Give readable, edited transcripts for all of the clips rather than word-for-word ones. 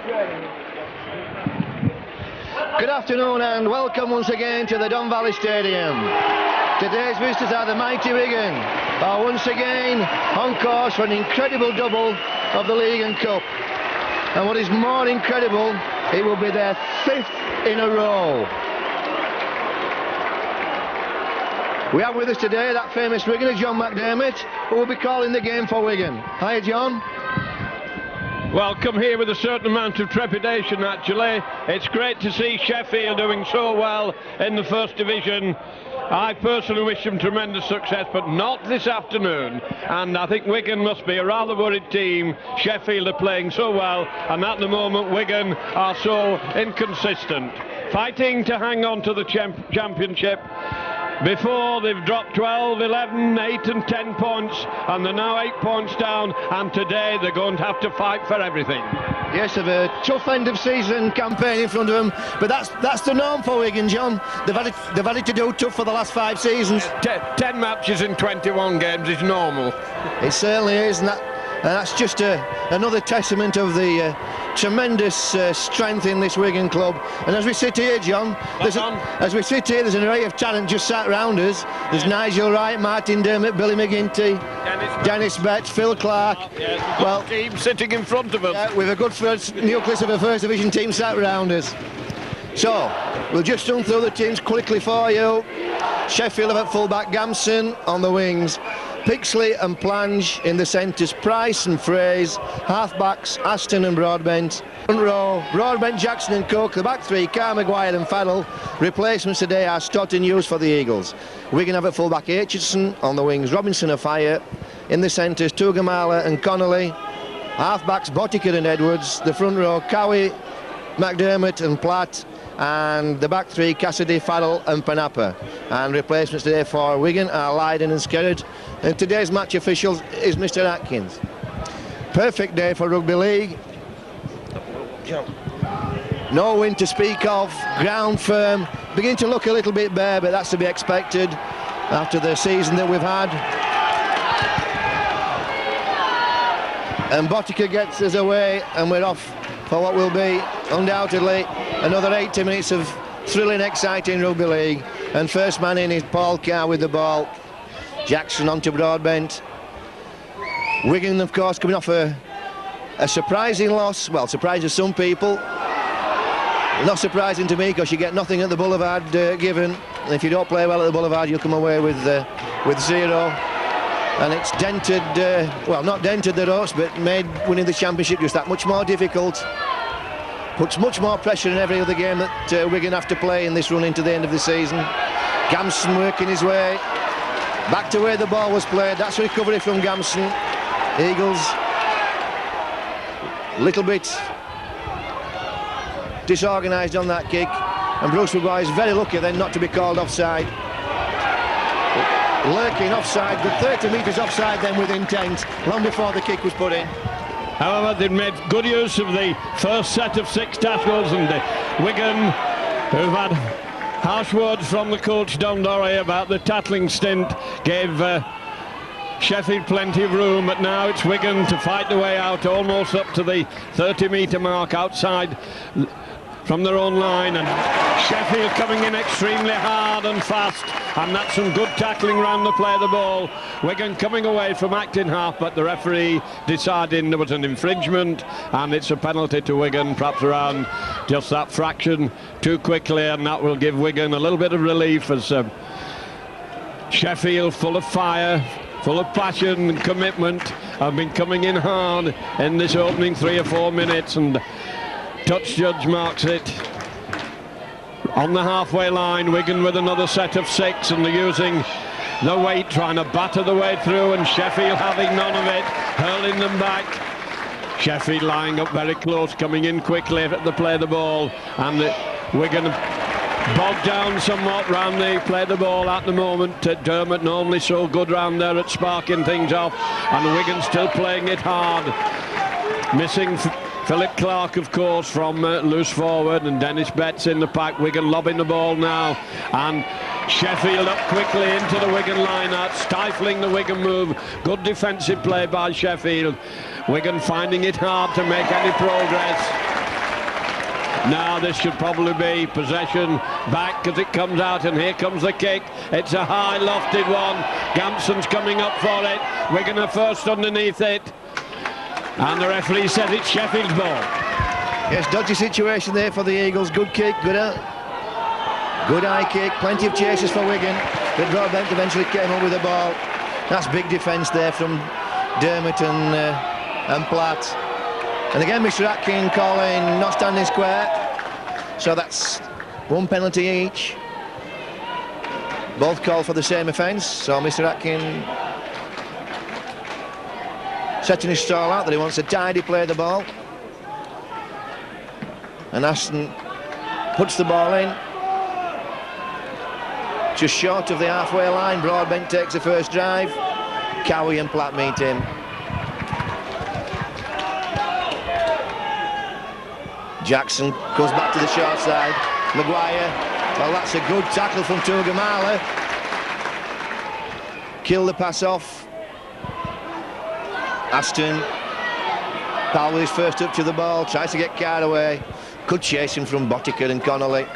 Good afternoon and welcome once again to the Don Valley Stadium. Today's visitors are the mighty Wigan, are once again on course for an incredible double of the League and Cup. And what is more incredible, it will be their 5th in a row. We have with us today that famous Wiganer, John McDermott, who will be calling the game for Wigan. Hi, John. Well, come here with a certain amount of trepidation, actually. It's great to see Sheffield doing so well in the First Division. I personally wish them tremendous success, but not this afternoon. And I think Wigan must be a rather worried team. Sheffield are playing so well, and at the moment Wigan are so inconsistent. Fighting to hang on to the championship. Before they've dropped 12, 11, 8 and 10 points, and they're now 8 points down, and today they're going to have to fight for everything. Yes, they've a tough end of season campaign in front of them, but that's the norm for Wigan, John. They've had it to do tough for the last 5 seasons. 10 matches in 21 games is normal. It certainly is, and that's just another testament of the tremendous strength in this Wigan club. And as we sit here, John, there's an array of talent just sat round us. There's Nigel Wright, Martin Dermott, Billy McGinty, Dennis Betts, Phil Clark. Well, team sitting in front of us. Yeah, with a good nucleus of a First Division team sat round us. So we'll just run through the teams quickly for you. Sheffield have at full-back Gamson, on the wings Pixley and Plange, in the centres Price and Fraze, half-backs Aston and Broadbent, front row Broadbent, Jackson and Cook, the back 3 Carr, Maguire and Farrell. Replacements today are Stott and Hughes for the Eagles. Wigan have at full-back Aitchison, on the wings Robinson and Fire, in the centres Tugamala and Connolly, half-backs Bottiker and Edwards, the front row Cowie, McDermott and Platt, and the back 3 Cassidy, Farrell and Panapa. And replacements today for Wigan are Lydon and Skerrett, and today's match official is Mr. Atkins. Perfect day for rugby league. No wind to speak of, ground firm, beginning to look a little bit bare, but that's to be expected after the season that we've had. And Bottiker gets us away, and we're off for what will be undoubtedly another 80 minutes of thrilling, exciting rugby league. And first man in is Paul Carr with the ball. Jackson onto Broadbent. Wigan, of course, coming off a surprising loss. Well, surprising to some people. Not surprising to me, because you get nothing at the Boulevard given. And if you don't play well at the Boulevard, you'll come away with 0. And it's dented, well, not dented the ropes, but made winning the championship just that much more difficult. Puts much more pressure in every other game that Wigan have to play in this run into the end of the season. Gamson working his way back to where the ball was played. That's recovery from Gamson. Eagles a little bit disorganised on that kick, and Bruce Maguire is very lucky then not to be called offside. Lurking offside, but 30 metres offside then with intent, long before the kick was put in. However, they made good use of the first set of 6 tackles, and Wigan, who've had harsh words from the coach Don Dorey about the tackling stint, gave Sheffield plenty of room, but now it's Wigan to fight the way out almost up to the 30-metre mark outside from their own line, and Sheffield coming in extremely hard and fast, and that's some good tackling round the play of the ball. Wigan coming away from acting half, but the referee deciding there was an infringement, and it's a penalty to Wigan, perhaps around just that fraction too quickly, and that will give Wigan a little bit of relief as Sheffield, full of fire, full of passion and commitment, have been coming in hard in this opening 3 or 4 minutes, and touch judge marks it on the halfway line. Wigan with another set of 6, and they're using the weight, trying to batter the way through, and Sheffield having none of it, hurling them back. Sheffield lying up very close, coming in quickly at the play of the ball, and Wigan bogged down somewhat round the play of the ball at the moment. Dermott normally so good round there at sparking things off, and Wigan still playing it hard. Missing Philip Clark, of course, from loose forward, and Dennis Betts in the pack. Wigan lobbing the ball now, and Sheffield up quickly into the Wigan line-out, stifling the Wigan move. Good defensive play by Sheffield. Wigan finding it hard to make any progress. Now this should probably be possession back as it comes out, and here comes the kick. It's a high lofted one. Gampson's coming up for it. Wigan are first underneath it, and the referee says it's Sheffield's ball. Yes, dodgy situation there for the Eagles. Good kick, good high kick, plenty of chases for Wigan, but Broadbent eventually came up with the ball. That's big defence there from Dermot and Platt. And again, Mr. Atkin calling not standing square. So that's one penalty each. Both call for the same offence. So Mr. Atkin setting his stall out that he wants to tidy play the ball. And Aston puts the ball in. Just short of the halfway line. Broadbent takes the first drive. Cowie and Platt meet him. Jackson goes back to the short side. Maguire, well, that's a good tackle from Tugamala. Kill the pass off. Aston, Powell is first up to the ball, tries to get carried away. Good chasing from Bottiker and Connolly.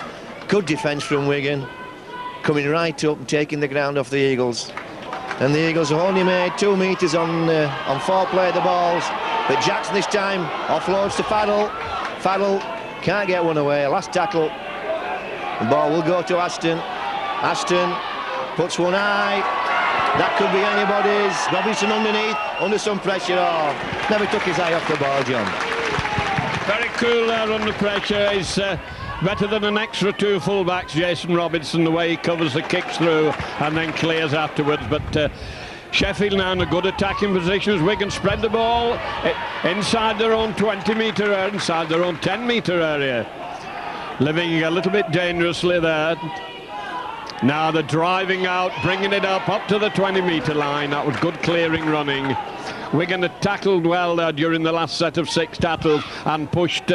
Good defence from Wigan. Coming right up and taking the ground off the Eagles. And the Eagles have only made 2 metres on 4 play the balls. But Jackson this time offloads to Farrell. Farrell can't get one away. Last tackle. The ball will go to Aston. Aston puts one high. That could be anybody's. Robinson underneath, under some pressure. Oh, never took his eye off the ball, John. Very cool there under pressure. He's better than an extra 2 fullbacks, Jason Robinson, the way he covers the kicks through and then clears afterwards. But Sheffield now in a good attacking position as Wigan spread the ball inside their own 20-metre area, inside their own 10-metre area. Living a little bit dangerously there. Now they're driving out, bringing it up to the 20-metre line. That was good clearing running. Wigan had tackled well there during the last set of 6 tackles and pushed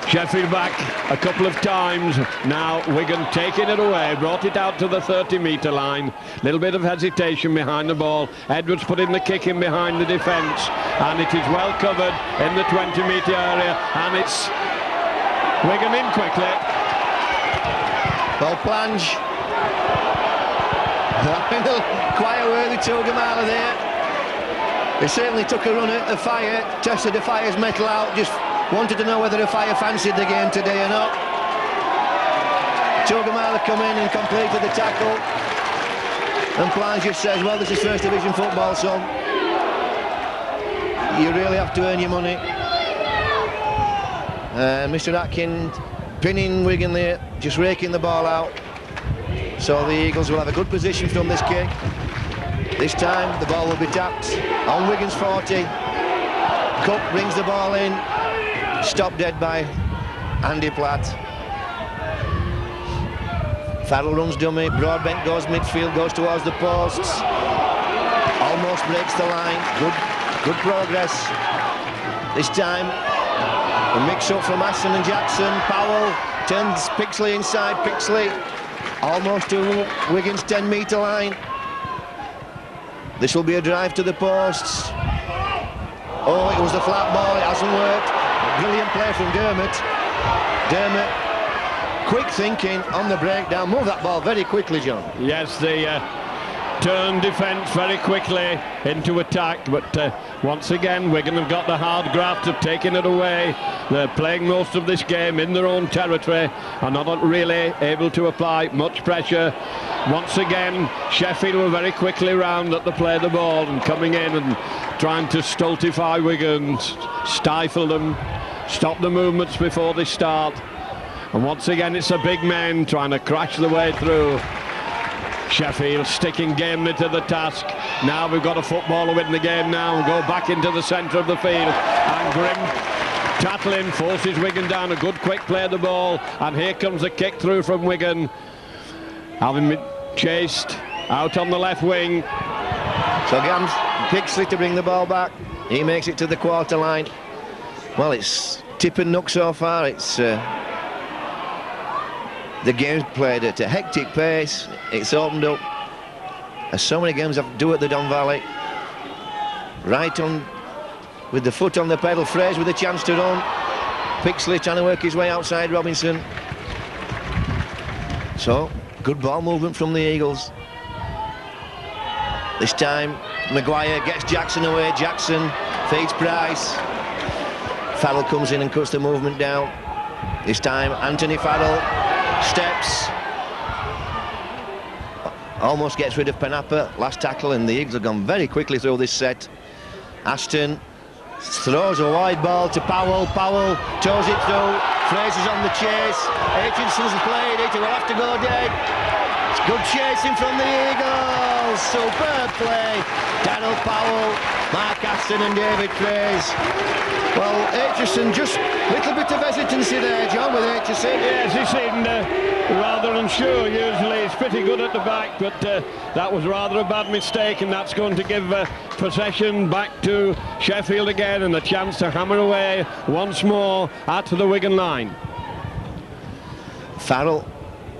Sheffield back a couple of times. Now Wigan taking it away, brought it out to the 30-metre line. Little bit of hesitation behind the ball. Edwards put in the kick in behind the defence, and it is well covered in the 20-metre area, and it's Wigan in quickly. Well, plunge. Quite a worthy Tugamala there. He certainly took a run at the Fire, tested the Fire's metal out, just wanted to know whether the Fire fancied the game today or not. Tugamala come in and completed the tackle. And Plange just says, well, this is First Division football, son. You really have to earn your money. Mr. Atkin pinning Wigan there, just raking the ball out. So the Eagles will have a good position from this kick. This time the ball will be tapped on Wigan's 40. Cook brings the ball in. Stopped dead by Andy Platt. Farrell runs dummy. Broadbent goes midfield, goes towards the posts. Almost breaks the line. Good progress. This time a mix-up from Aston and Jackson. Powell turns Pixley inside. Pixley almost to Wigan's 10-metre line. This will be a drive to the posts. Oh, it was the flat ball. It hasn't worked. Brilliant play from Dermot. Dermot, quick thinking on the breakdown. Move that ball very quickly, John. Yes, the turn defence very quickly into attack, but once again Wigan have got the hard graft of taking it away. They're playing most of this game in their own territory and not really able to apply much pressure. Once again Sheffield were very quickly round at the play of the ball and coming in and trying to stultify Wigan, stifle them, stop the movements before they start. And once again it's a big man trying to crash the way through. Sheffield sticking gamely to the task. Now we've got a footballer win the game now and go back into the centre of the field. And Grimm tackling forces Wigan down. A good quick play of the ball. And here comes a kick through from Wigan. Having been chased out on the left wing. So Gams Pixley to bring the ball back. He makes it to the quarter line. Well, it's tip and nook so far. It's the game's played at a hectic pace. It's opened up, as so many games have do at the Don Valley. Right on, with the foot on the pedal. Fraser with a chance to run. Pixley trying to work his way outside Robinson. So, good ball movement from the Eagles. This time, Maguire gets Jackson away. Jackson feeds Price. Farrell comes in and cuts the movement down. This time, Anthony Farrell steps. Almost gets rid of Penappa. Last tackle, and the Eagles have gone very quickly through this set. Ashton throws a wide ball to Powell. Powell toes it through. Fraser's on the chase. Aitchison's played it. He will have to go dead. It's good chasing from the Eagles. Superb play. Darryl Powell, Mark Ashton and David Fraser. Well, Aitchison, just a little bit of hesitancy there, John, with Aitchison. Yes, he seemed rather unsure. Usually he's pretty good at the back, but that was rather a bad mistake, and that's going to give possession back to Sheffield again, and a chance to hammer away once more at the Wigan line. Farrell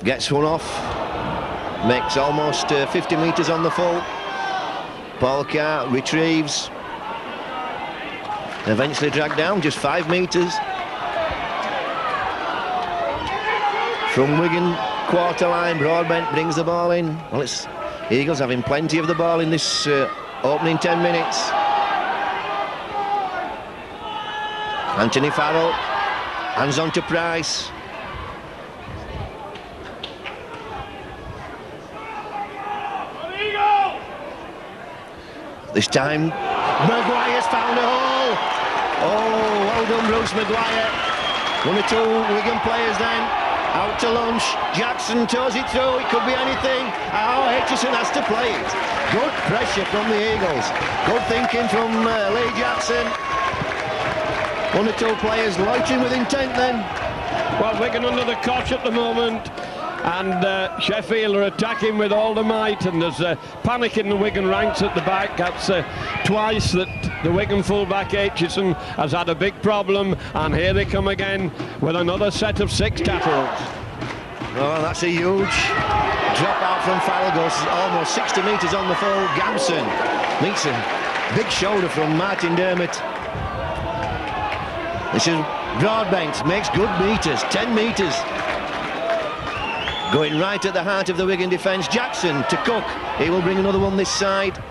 gets one off, makes almost 50 metres on the full. Paul Carr retrieves, eventually dragged down just 5 metres. From Wigan quarter line, Broadbent brings the ball in. Well, it's Eagles having plenty of the ball in this opening 10 minutes. Anthony Farrell, hands on to Price. This time, Maguire's found a hole. Oh, well done, Bruce Maguire. One or two Wigan players then. Out to lunch. Jackson toes it through. It could be anything. Oh, Aitchison has to play it. Good pressure from the Eagles. Good thinking from Lee Jackson. One or two players loitering with intent then. Well, Wigan under the cosh at the moment, and Sheffield are attacking with all the might, and there's panic in the Wigan ranks at the back. That's twice that the Wigan fullback Aitchison has had a big problem, and here they come again with another set of 6 tackles. Oh, that's a huge drop out from Farrell, goes almost 60 metres on the full. Gamson meets a big shoulder from Martin Dermott. This is Broadbent, makes good metres, 10 metres. Going right at the heart of the Wigan defence. Jackson to Cook. He will bring another one this side.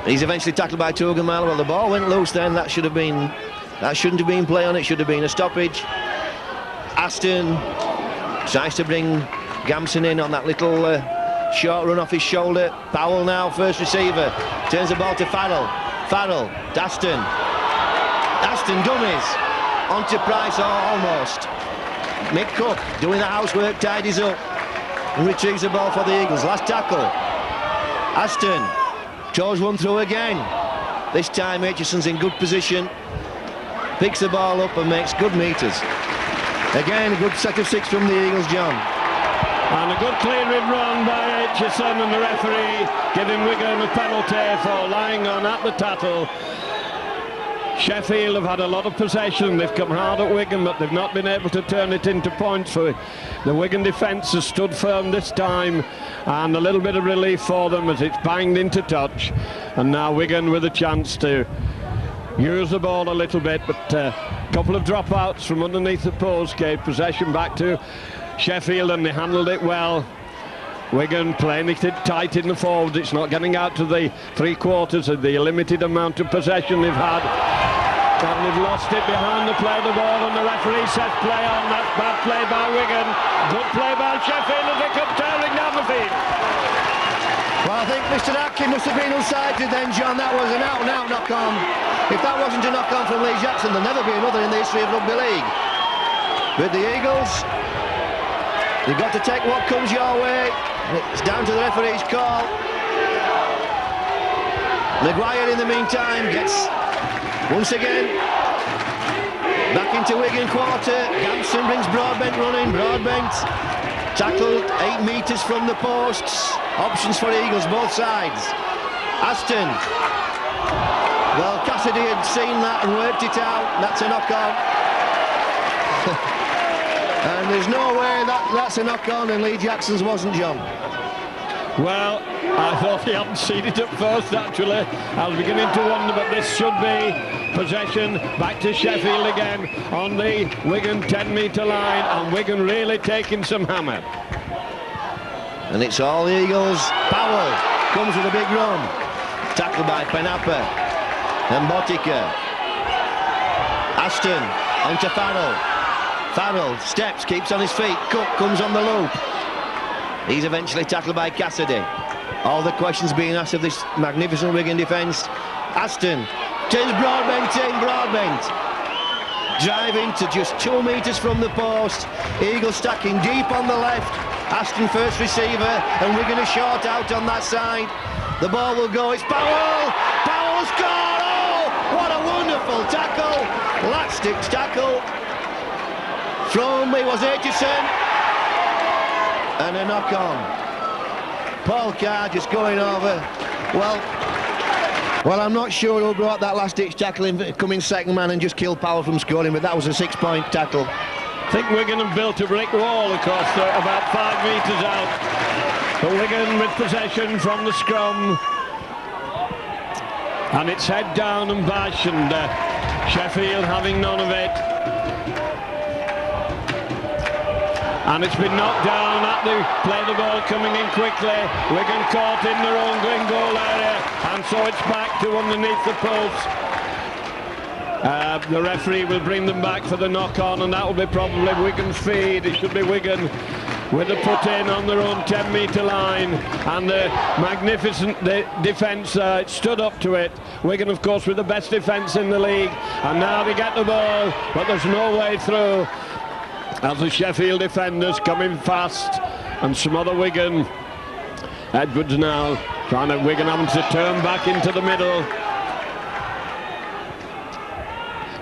He's eventually tackled by Tugamala. Well, the ball went loose then. That shouldn't have been play on it. Should have been a stoppage. Aston tries to bring Gamson in on that little short run off his shoulder. Powell now, first receiver. Turns the ball to Farrell. Farrell, Aston. Aston dummies. Onto Price, almost. Mick Cook doing the housework, tidies up and retrieves the ball for the Eagles. Last tackle. Aston toes one through again. This time Aitchison's in good position, picks the ball up and makes good metres. Again, a good set of 6 from the Eagles, John. And a good clearing run by Aitchison, and the referee giving Wigan a penalty for lying on at the tackle. Sheffield have had a lot of possession. They've come hard at Wigan, but they've not been able to turn it into points. For the Wigan defence has stood firm this time, and a little bit of relief for them as it's banged into touch. And now Wigan with a chance to use the ball a little bit, but a couple of dropouts from underneath the post gave possession back to Sheffield, and they handled it well. Wigan playing it tight in the forwards. It's not getting out to the 3/4 of the limited amount of possession they've had. And they've lost it behind the play of the ball, and the referee says play on. That's bad play by Wigan. Good play by Sheffield as they come tearing down the field. Well, I think Mr. Atkin must have been unsighted then, John. That was an out-and-out knock-on. If that wasn't a knock-on from Lee Jackson, there'll never be another in the history of rugby league. But the Eagles, you've got to take what comes your way. It's down to the referee's call. Maguire, in the meantime, gets once again back into Wigan quarter. Gamson brings Broadbent running. Broadbent tackled 8 metres from the posts. Options for Eagles, both sides. Aston. Well, Cassidy had seen that and worked it out. That's a knock-on. And there's no way that's a knock-on, and Lee Jackson's wasn't, John. Well, I thought he hadn't seen it at first, actually. I was beginning to wonder, but this should be possession back to Sheffield again on the Wigan 10-metre line, and Wigan really taking some hammer. And it's all Eagles. Powell comes with a big run. Tackled by Penappa. And Botica. Aston onto Farrell. Farrell steps, keeps on his feet. Cook comes on the loop. He's eventually tackled by Cassidy. All the questions being asked of this magnificent Wigan defence. Aston turns Broadbent in. Broadbent driving to just 2 metres from the post. Eagles stacking deep on the left. Aston first receiver, and Wigan a short out on that side. The ball will go. It's Powell. Powell scored. Oh, what a wonderful tackle! Last stitch tackle from, it was Aitchison, and a knock on. Paul Carr just going over. Well, I'm not sure who brought that last-ditch tackle in, coming second man and just killed Powell from scoring, but that was a 6-point tackle. I think Wigan have built a brick wall across about 5 metres out. But Wigan with possession from the scrum. And it's head down and bash, and Sheffield having none of it. And it's been knocked down at the play the ball coming in quickly. Wigan caught in their own green goal area, and so it's back to underneath the post. The referee will bring them back for the knock-on, and that will be probably Wigan's feed. It should be Wigan with a put-in on their own 10-metre line, and the magnificent defence stood up to it. Wigan, of course, with the best defence in the league, and now they get the ball, but there's no way through as the Sheffield defenders coming fast and smother Wigan. Edwards now trying to, Wigan having to turn back into the middle.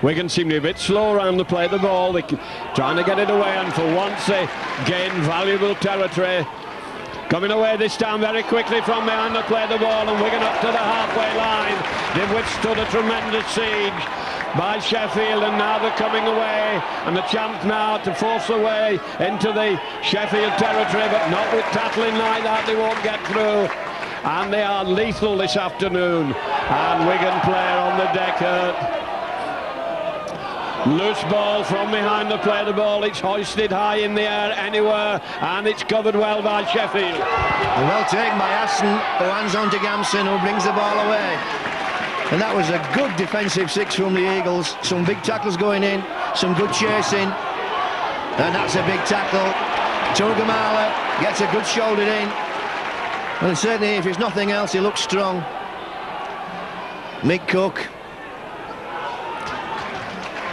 Wigan seem to be a bit slow around to play the ball. They're trying to get it away, and for once they gain valuable territory. Coming away this time very quickly from behind to play the ball, and Wigan up to the halfway line. They've withstood a tremendous siege by Sheffield, and now they're coming away, and the chance now to force their way into the Sheffield territory, but not with tackling like that, they won't get through. And they are lethal this afternoon, and Wigan player on the deck hurt. Loose ball from behind to play the ball. It's hoisted high in the air anywhere, and it's covered well by Sheffield. And well taken by Aston, who hands on to Gamson, who brings the ball away. And that was a good defensive six from the Eagles. Some big tackles going in, some good chasing, and that's a big tackle. Tugamala gets a good shoulder in, and certainly, if it's nothing else, he looks strong. Mick Cook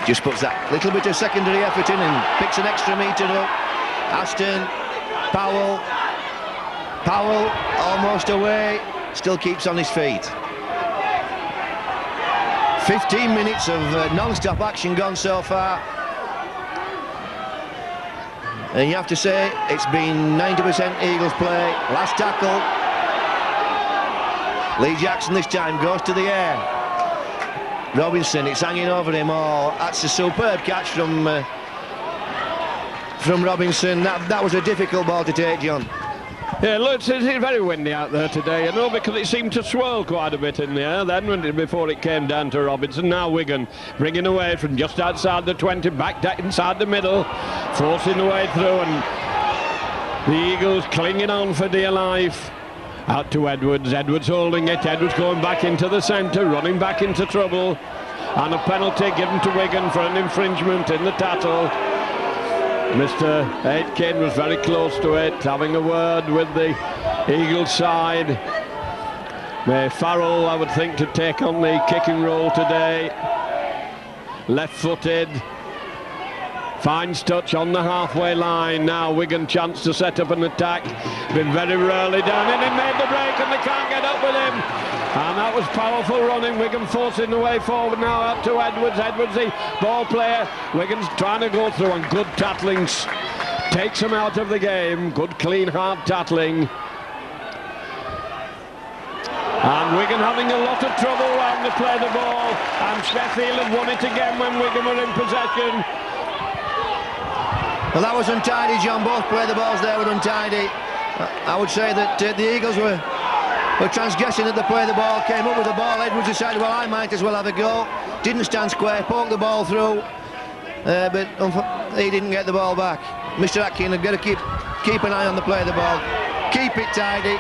just puts that little bit of secondary effort in and picks an extra metre up. Aston, Powell almost away, still keeps on his feet. 15 minutes of non-stop action gone so far, and you have to say it's been 90% Eagles play. Last tackle, Lee Jackson this time goes to the air. Robinson, it's hanging over him. Oh, that's a superb catch from Robinson. That was a difficult ball to take, John. Yeah, look, it's very windy out there today, you know, because it seemed to swirl quite a bit in the air then before it came down to Robinson. Now Wigan bringing away from just outside the 20, back inside the middle, forcing the way through, and the Eagles clinging on for dear life. Out to Edwards, Edwards holding it, Edwards going back into the centre, running back into trouble, and a penalty given to Wigan for an infringement in the tackle. Mr. Aitken was very close to it, having a word with the Eagles side. Farrell, I would think, to take on the kicking role today. Left-footed. Finds touch on the halfway line. Now Wigan chance to set up an attack. Been very rarely done, and he made the break, and they can't get up with him. And that was powerful running. Wigan forcing the way forward now up to Edwards. Edwards, the ball player. Wigan's trying to go through, and good tattlings takes him out of the game. Good, clean, hard tattling. And Wigan having a lot of trouble around to play the ball. And Sheffield have won it again when Wigan were in possession. Well, that was untidy, John. Both play the balls there were untidy. I would say that the Eagles were were transgressing at the play. The ball came up with the ball. Edwards decided, well, I might as well have a go. Didn't stand square, poked the ball through, but he didn't get the ball back. Mr. Atkin had got to keep an eye on the play of the ball, keep it tidy.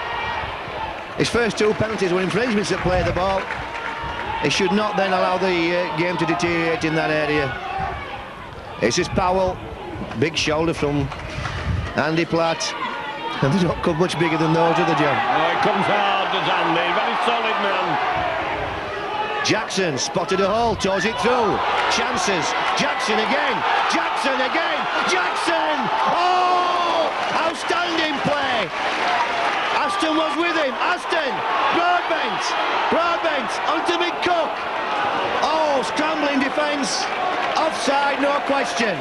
His first 2 penalties were infringements at play of the ball. He should not then allow the game to deteriorate in that area. This is Powell, big shoulder from Andy Platt, and they don't come much bigger than those, do they, John? Oh, it comes hard, does Andy, very solid man. Jackson spotted a hole, toes it through, chances, Jackson again, Jackson again, Jackson! Oh! Outstanding play! Aston was with him, Aston, Broadbent, onto McCook. Oh, scrambling defence, offside, no question.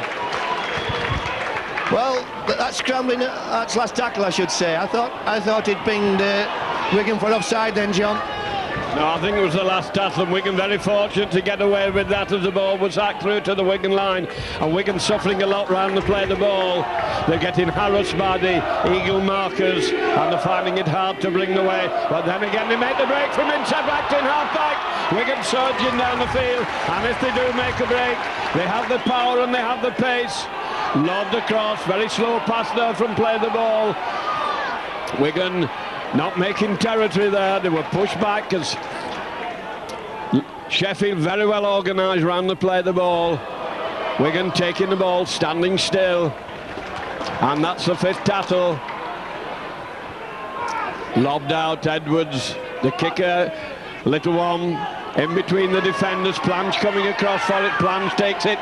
Well, that's scrambling, that's last tackle, I should say. I thought it pinged Wigan for offside then, John. No, I think it was the last tackle, and Wigan very fortunate to get away with that as the ball was hacked through to the Wigan line, and Wigan suffering a lot round the play of the ball. They're getting harassed by the Eagle markers, and they're finding it hard to bring away. But then again, they make the break from inside back to half-back. Wigan surging down the field, and if they do make a break, they have the power and they have the pace. Lobbed across, very slow pass there from play of the ball. Wigan not making territory there. They were pushed back as Sheffield very well organised round the play of the ball. Wigan taking the ball, standing still, and that's the 5th tackle. Lobbed out, Edwards, the kicker, little one in between the defenders. Plange coming across for it. Plange takes it,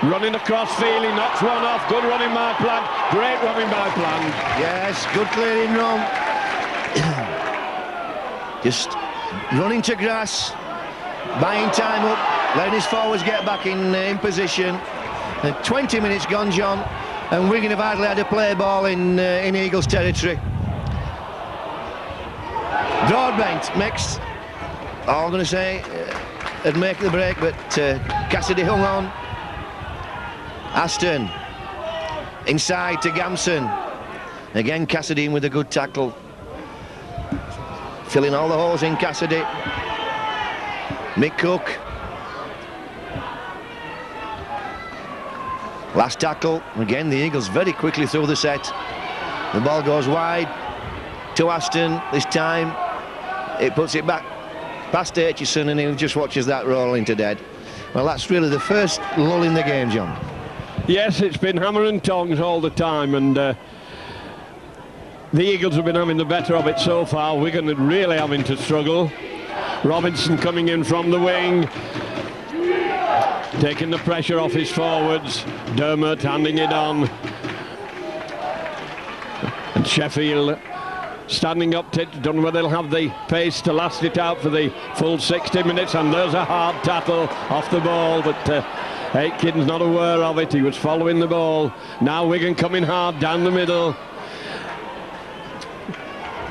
running across field, he knocks one off. Good running by Plange, great running by Plange. Yes, good clearing run. Just running to grass, buying time up, letting his forwards get back in position. 20 minutes gone, John, and Wigan have hardly had a play ball in Eagles territory. Broadbent makes, I'm going to say, it'd make the break, but Cassidy hung on. Aston inside to Gamson. Again, Cassidy in with a good tackle. Filling all the holes in Cassidy. McCook. Last tackle. Again, the Eagles very quickly through the set. The ball goes wide to Aston. This time, it puts it back past Aitchison, and he just watches that roll into dead. Well, that's really the first lull in the game, John. Yes, it's been hammer and tongs all the time, and the Eagles have been having the better of it so far. Wigan are really having to struggle. Robinson coming in from the wing, taking the pressure off his forwards. Dermot handing it on. And Sheffield standing up, don't know whether they'll have the pace to last it out for the full 60 minutes. And there's a hard tackle off the ball, but Aitken's not aware of it. He was following the ball. Now Wigan coming hard down the middle.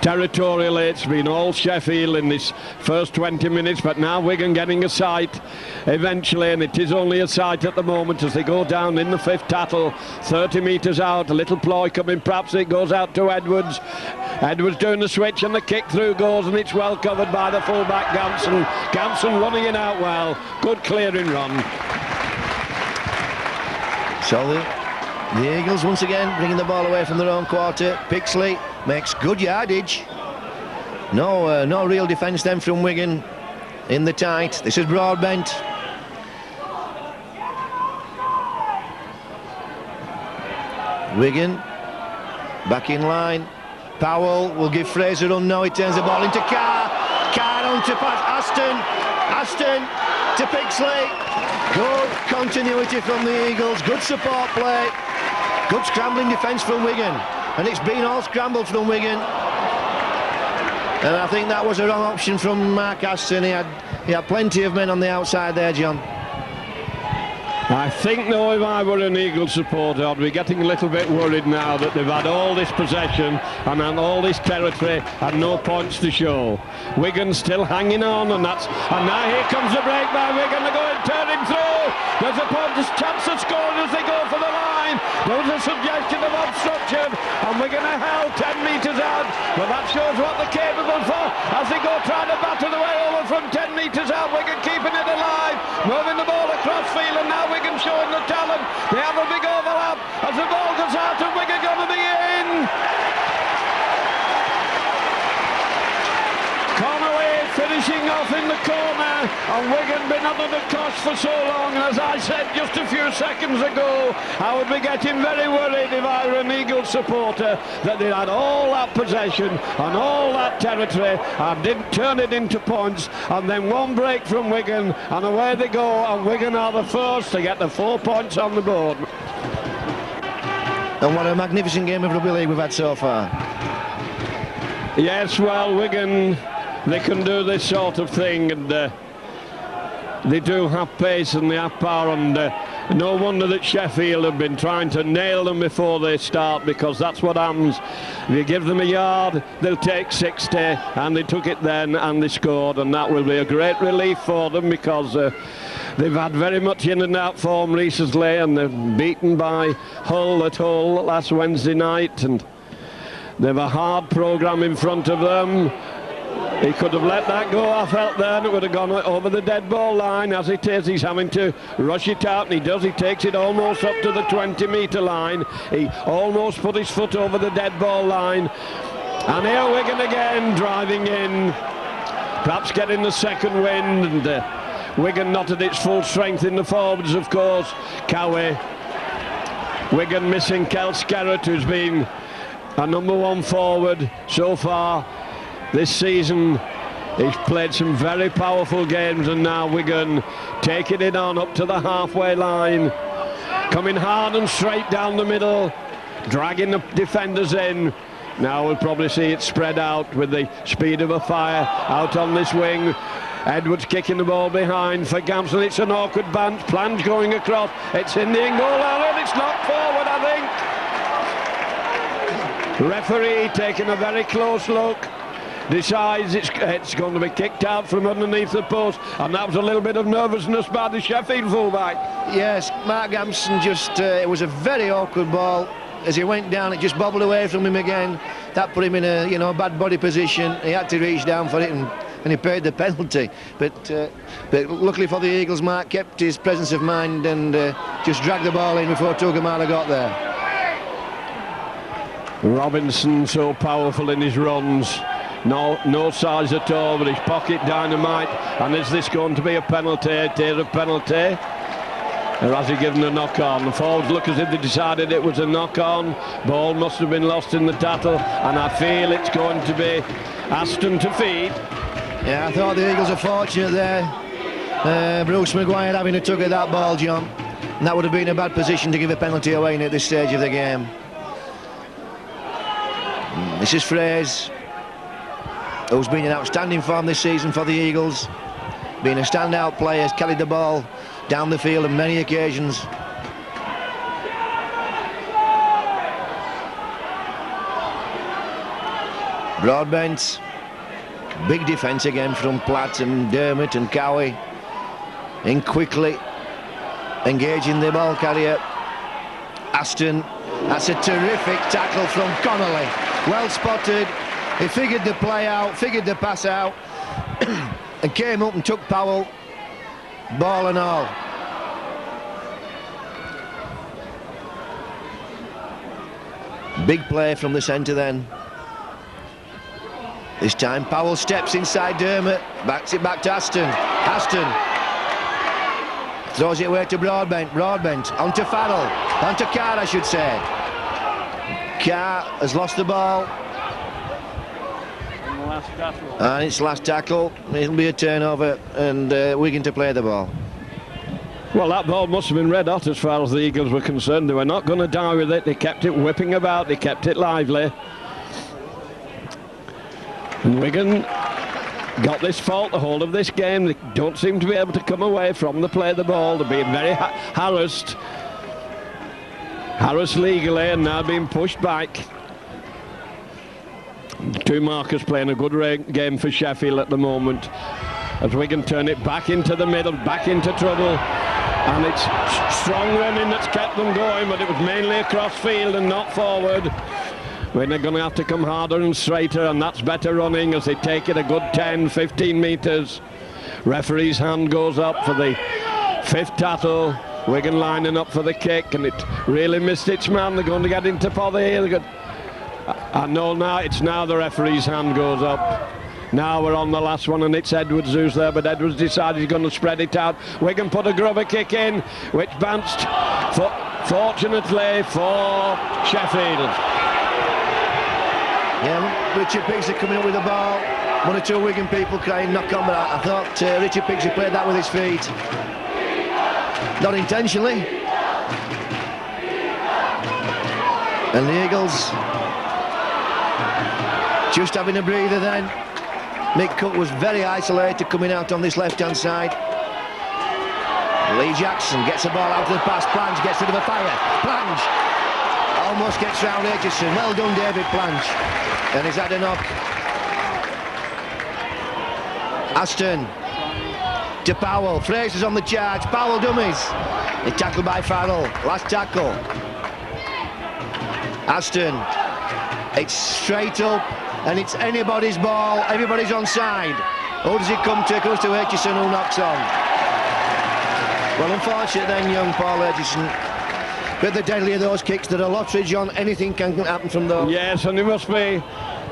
Territorially, it's been all Sheffield in this first 20 minutes, but now Wigan getting a sight eventually, and it is only a sight at the moment as they go down in the 5th tackle, 30 metres out. A little ploy coming, perhaps it goes out to Edwards. Edwards doing the switch, and the kick through goes, and it's well covered by the fullback Gamson. Gamson running it out well. Good clearing run. So the Eagles once again bringing the ball away from their own quarter. Pixley makes good yardage. No real defence then from Wigan in the tight. This is Broadbent. Wigan back in line. Powell will give Fraser run. No, he turns the ball into Carr. Carr on to pass Aston to Pixley. Good continuity from the Eagles. Good support play. Good scrambling defence from Wigan. And it's been all scrambled from Wigan. And I think that was a wrong option from Mark Aston. He had plenty of men on the outside there, John. I think, though, if I were an Eagles supporter, I'd be getting a little bit worried now that they've had all this possession and all this territory and no points to show. Wigan still hanging on, and now here comes the break by Wigan. They're going turning through. There's a chance of scoring as they go for the line. There was a suggestion of obstruction, and Wigan are held 10 metres out but that shows what they're capable for as they go trying to batter the way over from 10 metres out. Wigan keeping it alive, moving the ball across field, and now Wigan showing the talent. They have a big overlap as the ball goes out and Wigan going to be in. Finishing off in the corner, and Wigan been under the cosh for so long. And as I said just a few seconds ago, I would be getting very worried if I were an Eagles supporter that they had all that possession and all that territory and didn't turn it into points, and then one break from Wigan and away they go, and Wigan are the first to get the 4 points on the board. And what a magnificent game of rugby league we've had so far. Yes, well, Wigan, they can do this sort of thing, and they do have pace and they have power, and no wonder that Sheffield have been trying to nail them before they start, because that's what happens. If you give them a yard, they'll take 60, and they took it then and they scored, and that will be a great relief for them, because they've had very much in and out form recently, and they're beaten by Hull at Hull last Wednesday night, and they've a hard programme in front of them. He could have let that go, I felt then, it would have gone over the dead ball line. As it is, he's having to rush it out, and he does. He takes it almost up to the 20-metre line. He almost put his foot over the dead ball line. And here Wigan again, driving in, perhaps getting the second wind, and Wigan not at its full strength in the forwards, of course. Cowie. Wigan missing Kel Skerrett, who's been a #1 forward so far this season. He's played some very powerful games, and now Wigan taking it on up to the halfway line, coming hard and straight down the middle, dragging the defenders in. Now we'll probably see it spread out with the speed of a fire out on this wing. Edwards kicking the ball behind for Gamson. It's an awkward plunge going across. It's in the in goal area, and it's knocked forward, I think. Referee taking a very close look, decides it's going to be kicked out from underneath the post, and that was a little bit of nervousness by the Sheffield fullback. Yes, Mark Gamson just, it was a very awkward ball. As he went down, it just bobbled away from him again. That put him in a bad body position. He had to reach down for it, and he paid the penalty. But luckily for the Eagles, Mark kept his presence of mind and just dragged the ball in before Tugamala got there. Robinson so powerful in his runs. No size at all, but his pocket dynamite. And is this going to be a penalty? It is a penalty. Or has he given a knock-on? The forwards look as if they decided it was a knock-on. Ball must have been lost in the tattle, and I feel it's going to be Aston to feed. Yeah, I thought the Eagles are fortunate there. Bruce Maguire having a tug at that ball, John. And that would have been a bad position to give a penalty away at this stage of the game. This is Fraze, who's been in outstanding form this season for the Eagles. Being a standout player, has carried the ball down the field on many occasions. Broadbent, big defence again from Platt and Dermott and Cowie. In quickly, engaging the ball carrier. Aston, that's a terrific tackle from Connolly. Well spotted, he figured the play out, figured the pass out, and came up and took Powell, ball and all. Big play from the centre then. This time Powell steps inside Dermott, backs it back to Aston. Aston throws it away to Broadbent. Broadbent onto Farrell, onto Carr, I should say. Carr has lost the ball. And it's last tackle. It'll be a turnover, and Wigan to play the ball. Well, that ball must have been red hot as far as the Eagles were concerned. They were not going to die with it. They kept it whipping about. They kept it lively. And Wigan got this fault, the whole of this game. They don't seem to be able to come away from the play of the ball. They're being very harassed legally, and now being pushed back. Two markers playing a good game for Sheffield at the moment, as Wigan turn it back into the middle, back into trouble. And it's strong running that's kept them going, but it was mainly across field and not forward. when they're going to have to come harder and straighter, and that's better running as they take it a good 10-15 metres. Referee's hand goes up for the 5th tackle. Wigan lining up for the kick, and it really missed its man. They're going to get into pother here. I know now, it's now the referee's hand goes up. Now we're on the last one, and it's Edwards who's there, but Edwards decided he's going to spread it out. Wigan put a grubber kick in, which bounced, fortunately, for Sheffield. Yeah, Richard Pixley coming up with the ball. 1 or 2 Wigan people crying knock on, but I thought Richard Pixley played that with his feet. Not intentionally. And the Eagles just having a breather then. Mick Cook was very isolated coming out on this left-hand side. Lee Jackson gets the ball out of the pass. Plange gets rid of a fire. Plange almost gets round Aitchison. Well done, David Plange. And he's had a knock. Aston to Powell. Fraser's on the charge. Powell dummies. He's tackled by Farrell. Last tackle. Aston. It's straight up, and it's anybody's ball. Everybody's onside. Who does it come to? It comes to Aitchison, who knocks on. Well, unfortunate then, young Paul Aitchison. But the deadlier those kicks, there are lottery, John. Anything can happen from those. Yes, and it must be,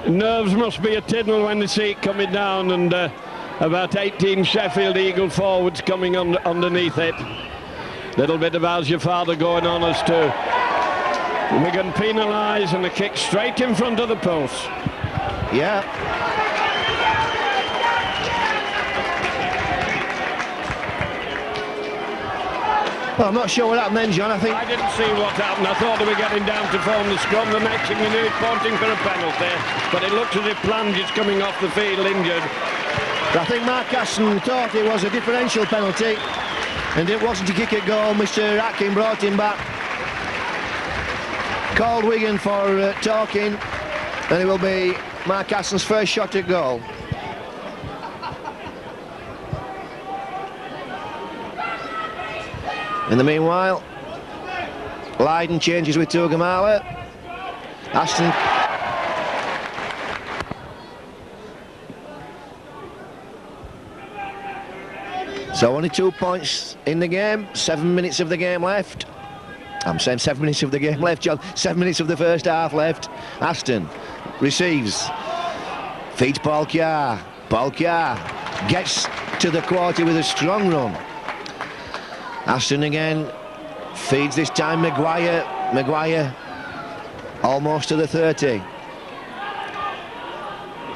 nerves must be a tiddle when they see it coming down, and about 18 Sheffield Eagle forwards coming underneath it. Little bit of How's Your Father going on as to Wigan penalise, and a kick straight in front of the post. Yeah. Well, I'm not sure what happened then, John. I didn't see what happened. I thought they were getting down to form the scrum. The next thing you knew, it's pointing for a penalty. But it looks as if Plange is coming off the field injured. I think Mark Aston thought it was a differential penalty, and it wasn't a kick at goal. Mr. Atkin brought him back. Called Wigan for talking, and it will be Mark Aston's first shot at goal. In the meanwhile, Lydon changes with Tugamala. Aston. So only 2 points in the game, 7 minutes of the game left. I'm saying 7 minutes of the game left, John. 7 minutes of the first half left. Aston receives. Feeds Paul Carr. Paul Carr gets to the quarter with a strong run. Aston again. Feeds this time Maguire. Maguire almost to the 30.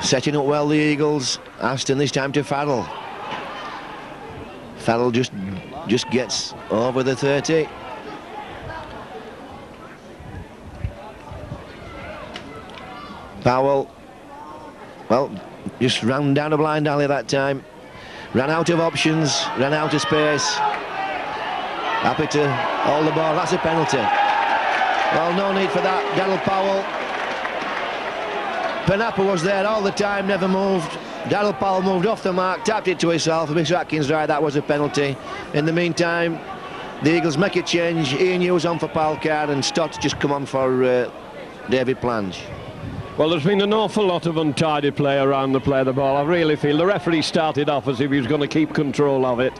Setting up well the Eagles. Aston this time to Farrell. Farrell just gets over the 30. Powell, well, just ran down a blind alley that time. Ran out of options, ran out of space. Happy to hold the ball. That's a penalty. Well, no need for that. Daryl Powell. Penappa was there all the time, never moved. Daryl Powell moved off the mark, tapped it to himself. Mr. Atkins right, that was a penalty. In the meantime, the Eagles make a change. Ian Hughes on for Paul Carr, and Stott just come on for David Plange. Well, there's been an awful lot of untidy play around the play of the ball. I really feel the referee started off as if he was going to keep control of it.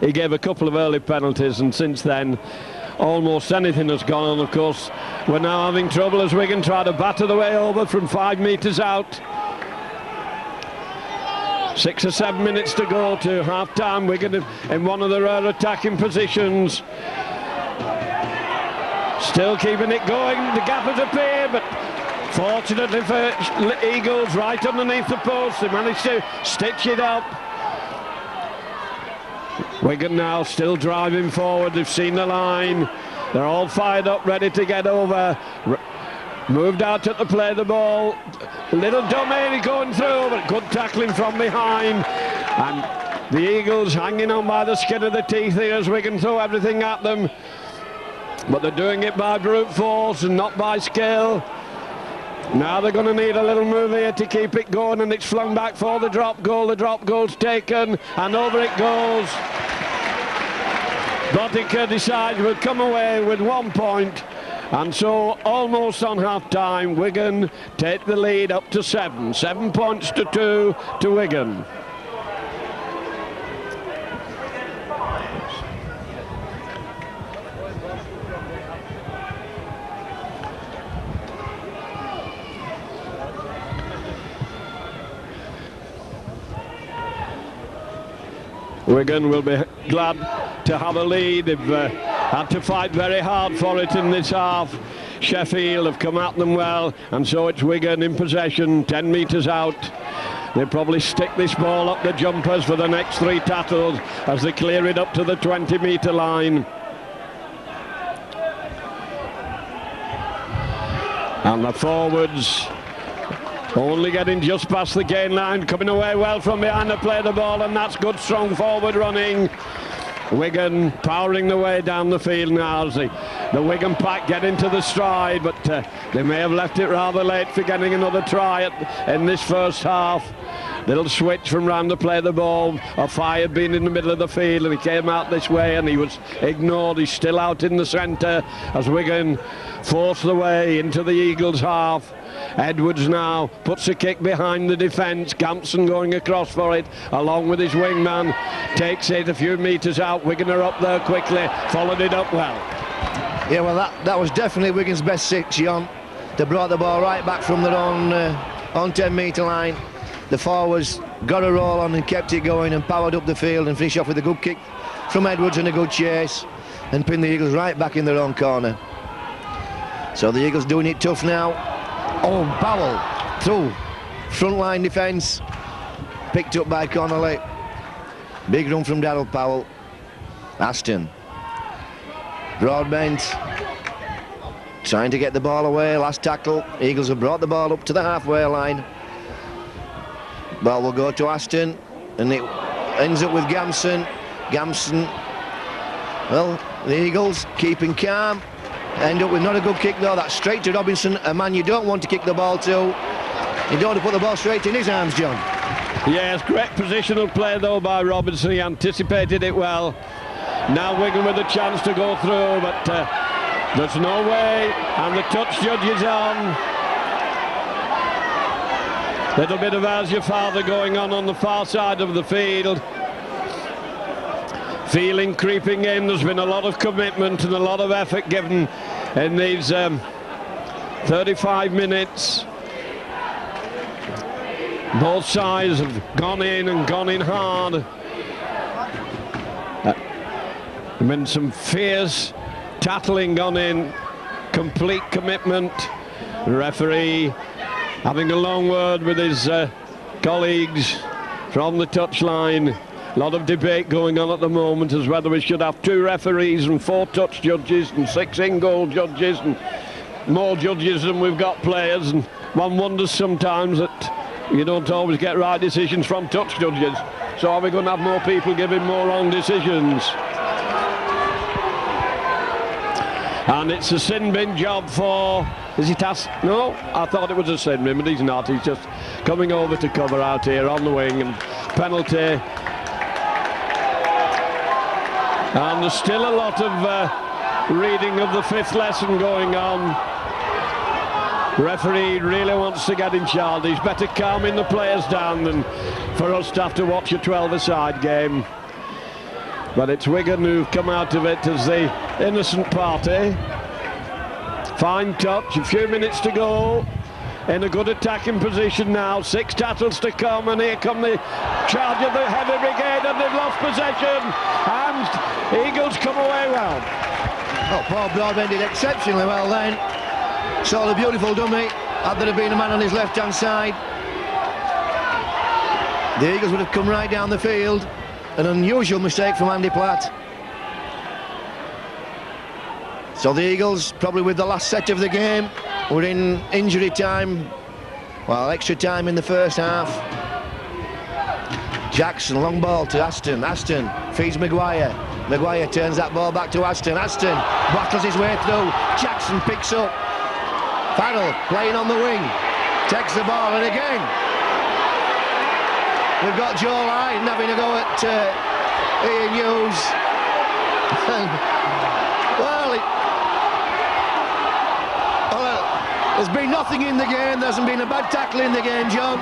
He gave a couple of early penalties, and since then almost anything has gone on. Of course, we're now having trouble as Wigan try to batter the way over from 5 metres out. 6 or 7 minutes to go to half-time. Wigan in one of the rare attacking positions. Still keeping it going. The gap has appeared, but fortunately for Eagles, right underneath the post, they managed to stitch it up. Wigan now still driving forward. They've seen the line. They're all fired up, ready to get over. Moved out at the play of the ball. Little dummy going through, but good tackling from behind. And the Eagles hanging on by the skin of the teeth here as Wigan throw everything at them. But they're doing it by brute force and not by skill. Now they're going to need a little move here to keep it going, and it's flung back for the drop goal. The drop goal's taken, and over it goes. Botica decides we'll come away with 1 point, And so, almost on half-time, Wigan take the lead up to 7. 7 points to 2 to Wigan. Wigan will be glad to have a lead. They've had to fight very hard for it in this half. Sheffield have come at them well, and so it's Wigan in possession, 10 metres out. They probably stick this ball up the jumpers for the next 3 tackles as they clear it up to the 20-metre line. And the forwards only getting just past the gain line, coming away well from behind to play the ball, and that's good strong forward running. Wigan powering the way down the field now as the Wigan pack get into the stride, but they may have left it rather late for getting another try in this first half. Little switch from round to play the ball. Ofai had been in the middle of the field and he came out this way and he was ignored. He's still out in the centre as Wigan force the way into the Eagles' half. Edwards now puts a kick behind the defence. Gampson going across for it along with his wingman, takes it a few metres out. Wigan are up there quickly, followed it up well. Yeah, well that was definitely Wigan's best 6, John. They brought the ball right back from their own 10-metre line. The forwards got a roll on and kept it going and powered up the field and finished off with a good kick from Edwards and a good chase and pinned the Eagles right back in their own corner. So the Eagles doing it tough now. Oh, Powell through front line defence, picked up by Connolly. Big run from Darryl Powell. Aston, Broadbent trying to get the ball away. Last tackle. Eagles have brought the ball up to the halfway line. Ball will go to Aston and it ends up with Gampson. Well, the Eagles keeping calm, end up with not a good kick though. That's straight to Robinson, a man you don't want to kick the ball to. You don't want to put the ball straight in his arms, John. Yes, great positional play though by Robinson. He anticipated it well. Now Wigan with a chance to go through, but there's no way, and the touch judge is on. Little bit of As Your Father going on the far side of the field. Feeling creeping in. There's been a lot of commitment and a lot of effort given in these 35 minutes. Both sides have gone in and gone in hard. There's been some fierce tackling gone in, complete commitment. The referee having a long word with his colleagues from the touchline. A lot of debate going on at the moment as whether we should have 2 referees and 4 touch judges and 6 in-goal judges and more judges than we've got players, and one wonders sometimes that you don't always get right decisions from touch judges. So are we going to have more people giving more wrong decisions? And it's a sin bin job for... Is he No, I thought it was a sin bin, but he's not. He's just coming over to cover out here on the wing, and penalty. And there's still a lot of reading of the 5th lesson going on. Referee really wants to get in charge. He's better calming the players down than for us to have to watch a 12-a-side game. But it's Wigan who've come out of it as the innocent party. Fine touch, a few minutes to go. In a good attacking position now. 6 tackles to come, and here come the charge of the heavy brigade, and they've lost possession. And Eagles come away well. Oh, Paul Broadbent did exceptionally well then. Saw the beautiful dummy. Had there been a man on his left-hand side, the Eagles would have come right down the field. An unusual mistake from Andy Platt. So the Eagles, probably with the last set of the game, we're in injury time, well, extra time in the first half. Jackson, long ball to Aston. Aston feeds Maguire. Maguire turns that ball back to Aston. Aston battles his way through. Jackson picks up. Farrell playing on the wing. Takes the ball, and again we've got Joe Lyne having a go at Ian Hughes. Well, There's been nothing in the game. There hasn't been a bad tackle in the game, John.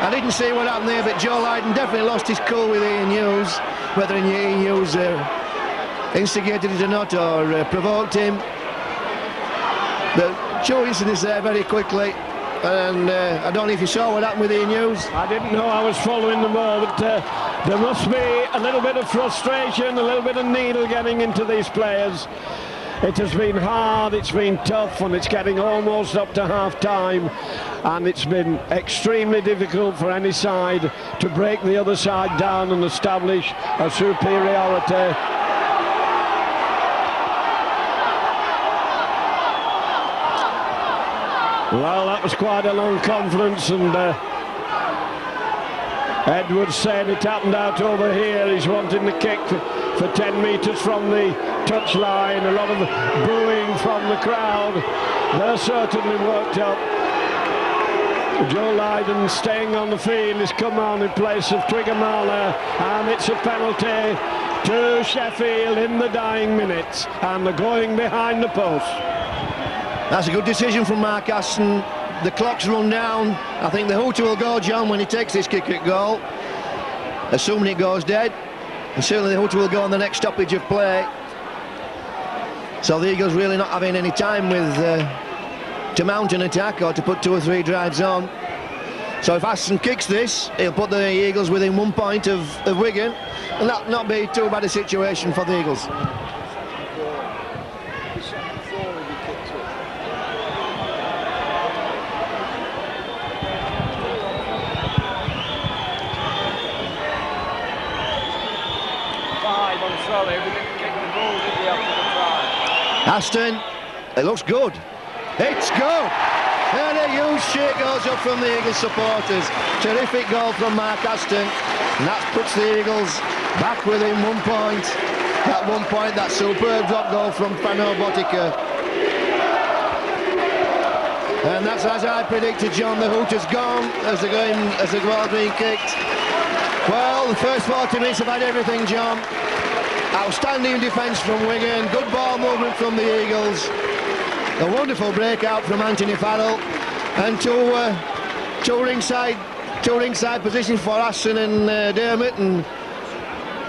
I didn't see what happened there, but Joe Lydon definitely lost his cool with Ian Hughes. Whether Ian Hughes instigated it or not, or provoked him. But Joe Easton is there very quickly. And I don't know if you saw what happened with Ian Hughes. I didn't know, I was following them all, but there must be a little bit of frustration, a little bit of needle getting into these players. It has been hard, it's been tough, and it's getting almost up to half-time, and it's been extremely difficult for any side to break the other side down and establish a superiority. Well, that was quite a long conference, and Edwards said it happened out over here. He's wanting the kick for 10 metres from the touchline. A lot of booing from the crowd. They're certainly worked up. Joe Lydon staying on the field is come on in place of Twigger Marler, and it's a penalty to Sheffield in the dying minutes, and they're going behind the post. That's a good decision from Mark Aston. The clock's run down. I think the hooter will go, John, when he takes this kick at goal, assuming it goes dead. And certainly the hooter will go on the next stoppage of play. So the Eagles really not having any time with to mount an attack or to put 2 or 3 drives on. So if Aston kicks this, he'll put the Eagles within 1 point of Wigan, and that'll not be too bad a situation for the Eagles. Aston, it looks good. It's good. And a huge cheer goes up from the Eagles supporters. Terrific goal from Mark Aston. And that puts the Eagles back within 1 point. At 1 point, that superb drop goal from Pano Botica. And that's as I predicted, John. The hooter's gone as the ball's being kicked. Well, the first 40 minutes have had everything, John. Outstanding defence from Wigan, good ball movement from the Eagles, a wonderful breakout from Anthony Farrell, and two ringside positions for Aston and Dermot and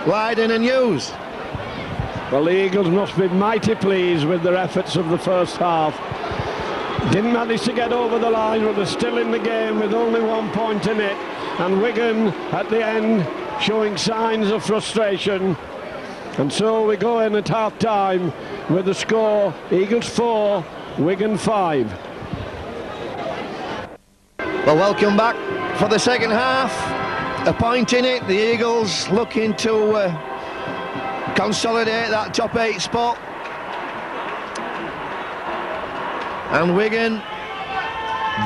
Lydon and Hughes. Well, the Eagles must be mighty pleased with their efforts of the first half. Didn't manage to get over the line, but they're still in the game with only 1 point in it, and Wigan at the end showing signs of frustration. And so we go in at half-time with the score, Eagles 4, Wigan 5. Well, welcome back for the second half. A point in it, the Eagles looking to consolidate that top 8 spot. And Wigan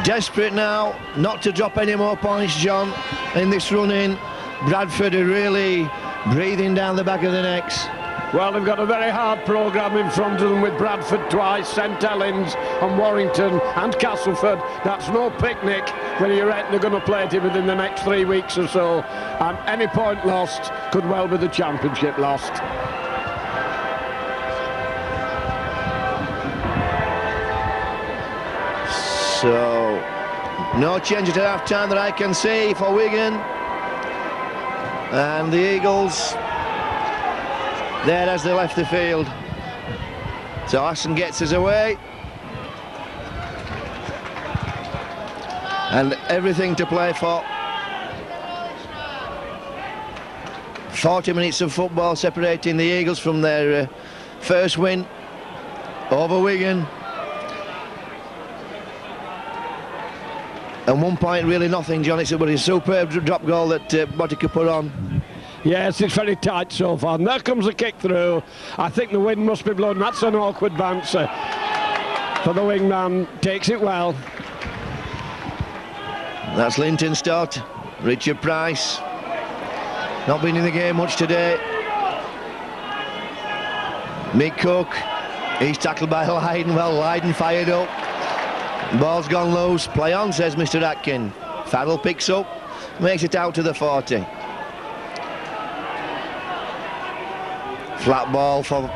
desperate now not to drop any more points, John, in this run-in. Bradford are really breathing down the back of the necks. Well, they've got a very hard programme in front of them with Bradford twice, St Helens and Warrington and Castleford. That's no picnic when you reckon they're going to play it within the next 3 weeks or so. And any point lost could well be the championship lost. So, no changes at half-time that I can see for Wigan. And the Eagles there as they left the field. So Aston gets us away. And everything to play for. 40 minutes of football separating the Eagles from their first win over Wigan. And 1 point, really nothing, John. It's a superb drop goal that Botica put on. Yes, it's very tight so far. And there comes the kick through. I think the wind must be blowing. That's an awkward bouncer for the wingman. Takes it well. That's Linton Stott. Richard Price. Not been in the game much today. Mick Cook. He's tackled by Lydon. Well, Lydon fired up. Ball's gone loose. Play on, says Mr. Atkin. Farrell picks up, makes it out to the 40. Flat ball for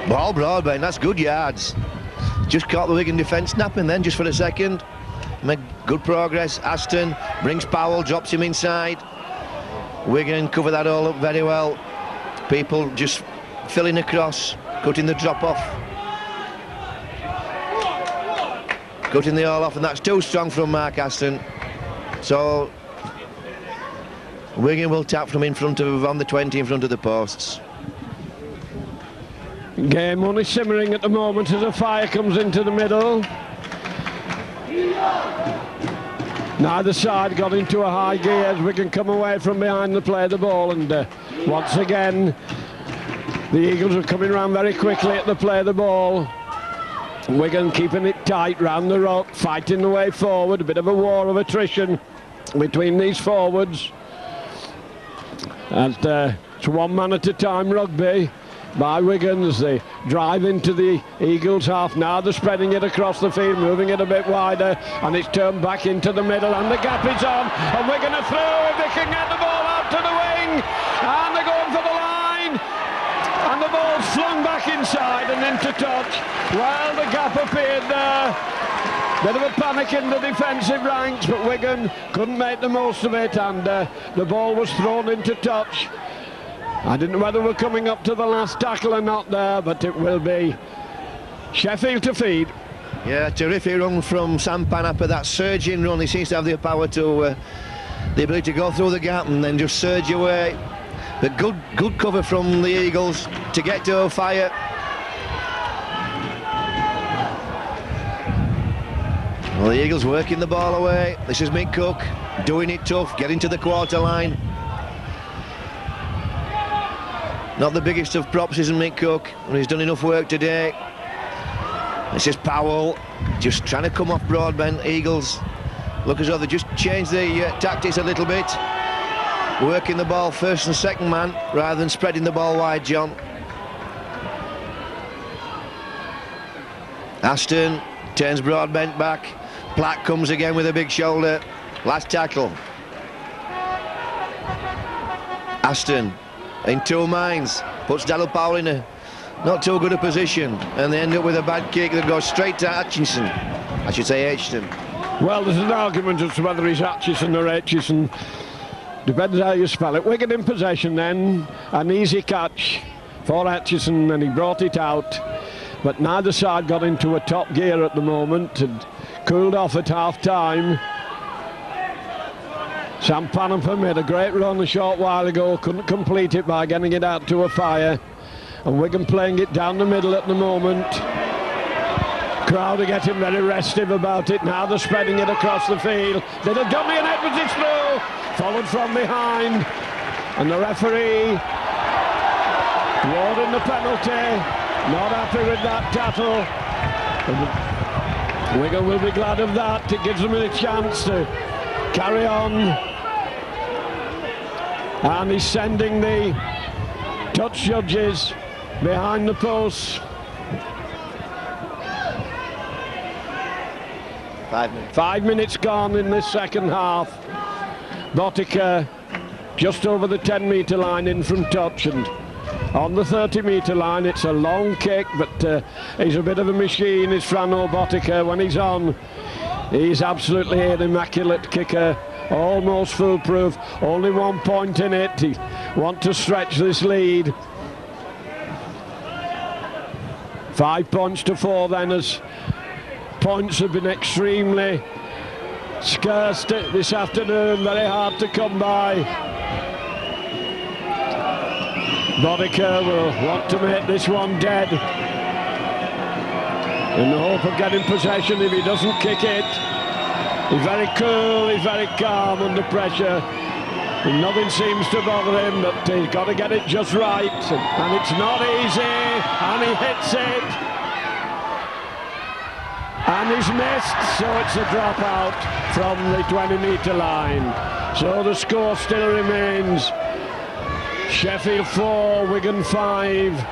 Broadbent. That's good yards. just caught the Wigan defence napping then just for a second. Made good progress. Aston brings Powell, drops him inside. Wigan cover that all up very well. People just filling across, cutting the drop off. Cutting the all off, and that's too strong from Mark Aston. So Wigan will tap from in front of, on the 20, in front of the posts. Game only simmering at the moment as a fire comes into the middle. Neither side got into a high gear as Wigan come away from behind to play the ball, and once again the Eagles are coming round very quickly at the play the ball. Wigan keeping it tight round the rock, fighting the way forward. A bit of a war of attrition between these forwards. And it's one man at a time rugby by Wigan as they drive into the Eagles half. Now they're spreading it across the field, moving it a bit wider, and it's turned back into the middle, and the gap is on, and Wigan are through if they can get the ball out to the wing, and they're going for the line, and the ball's flung back inside and into touch. Well, the gap appeared there. Bit of a panic in the defensive ranks, but Wigan couldn't make the most of it, and the ball was thrown into touch. I didn't know whether we're coming up to the last tackle or not there, but it will be Sheffield to feed. Yeah, terrific run from Sam Panapa, that surging run. He seems to have the power to, the ability to go through the gap and then just surge away. But good cover from the Eagles to get to fire. Well, the Eagles working the ball away. This is Mick Cook doing it tough, getting to the quarter line. Not the biggest of props, isn't Mick Cook, and he's done enough work today. This is Powell, just trying to come off Broadbent. Eagles look as though they just changed the tactics a little bit. Working the ball first and second man, rather than spreading the ball wide, John. Aston turns Broadbent back. Platt comes again with a big shoulder. Last tackle. Aston in two minds, puts Daryl Powell in a not too good a position, and they end up with a bad kick that goes straight to Atchison. I should say Aitchison. Well, there's an argument as to whether he's Atchison or Aitchison. Depends how you spell it. Wigan in possession then, an easy catch for Atchison, and he brought it out. But neither side got into a top gear at the moment and cooled off at half-time. Sam Panapa made a great run a short while ago, couldn't complete it by getting it out to a fire. And Wigan playing it down the middle at the moment. Crowd are getting very restive about it. Now they're spreading it across the field. Little dummy and Edwards is through, followed from behind. And the referee awarding the penalty. Not happy with that tackle. And Wigan will be glad of that. It gives them a chance to carry on. And he's sending the touch judges behind the posts. 5 minutes. 5 minutes gone in this second half. Botica just over the 10-metre line in from touch, and on the 30-metre line it's a long kick, but he's a bit of a machine, is Frano Botica. When he's on, he's absolutely an immaculate kicker, almost foolproof. Only 1 point in it. He wants to stretch this lead. 5 points to 4 then, as points have been extremely scarce this afternoon, very hard to come by. Botica will want to make this one dead in the hope of getting possession if he doesn't kick it. He's very cool, he's very calm under pressure, and nothing seems to bother him, but he's got to get it just right, and it's not easy, and he hits it, and he's missed, so it's a dropout from the 20-metre line. So the score still remains Sheffield 4, Wigan 5.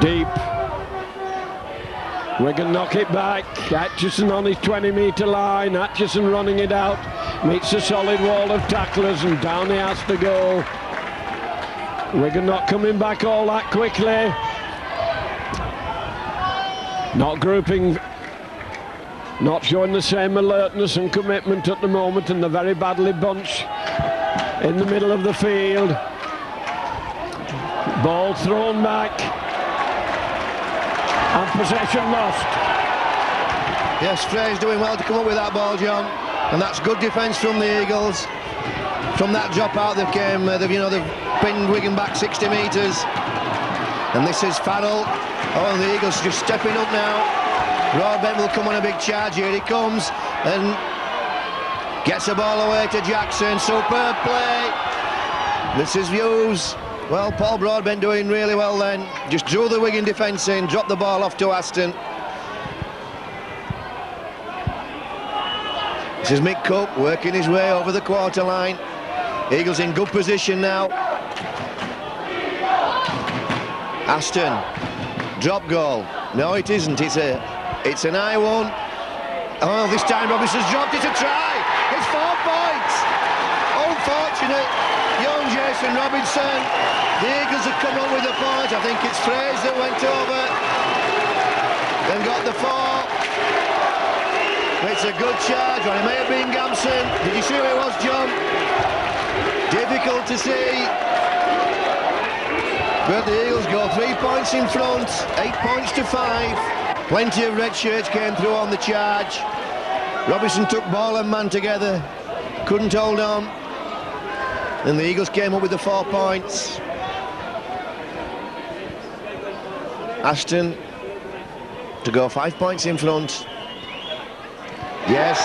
Deep. Wigan knock it back. Atchison on his 20-metre line. Atchison running it out. Meets a solid wall of tacklers and down he has to go. Wigan not coming back all that quickly. Not grouping, not showing the same alertness and commitment at the moment, and they're very badly bunched in the middle of the field. Ball thrown back and possession lost. Yes, Frey's doing well to come up with that ball, John, and that's good defence from the Eagles. From that drop out they came, they've pinned Wigan back 60 metres, and this is Farrell. Oh, the Eagles just stepping up now. Broadbent will come on a big charge. Here he comes and gets the ball away to Jackson. Superb play. This is Hughes. Well, Paul Broadbent doing really well then. Just drew the Wigan defence in, dropped the ball off to Aston. This is Mick Cook working his way over the quarter line. Eagles in good position now. Aston, drop goal. No, it isn't. It's an high one. Oh, this time Robinson's dropped it. A try. It's 4 points. Unfortunate. Young Jason Robinson. The Eagles have come up with the point. I think it's Fraser that went over and got the 4. It's a good charge. Well, it may have been Gamson. Did you see who it was, John? Difficult to see. But the Eagles go 3 points in front, 8 points to 5. Plenty of red shirts came through on the charge. Robinson took ball and man together, couldn't hold on. And the Eagles came up with the 4 points. Aston to go 5 points in front. Yes,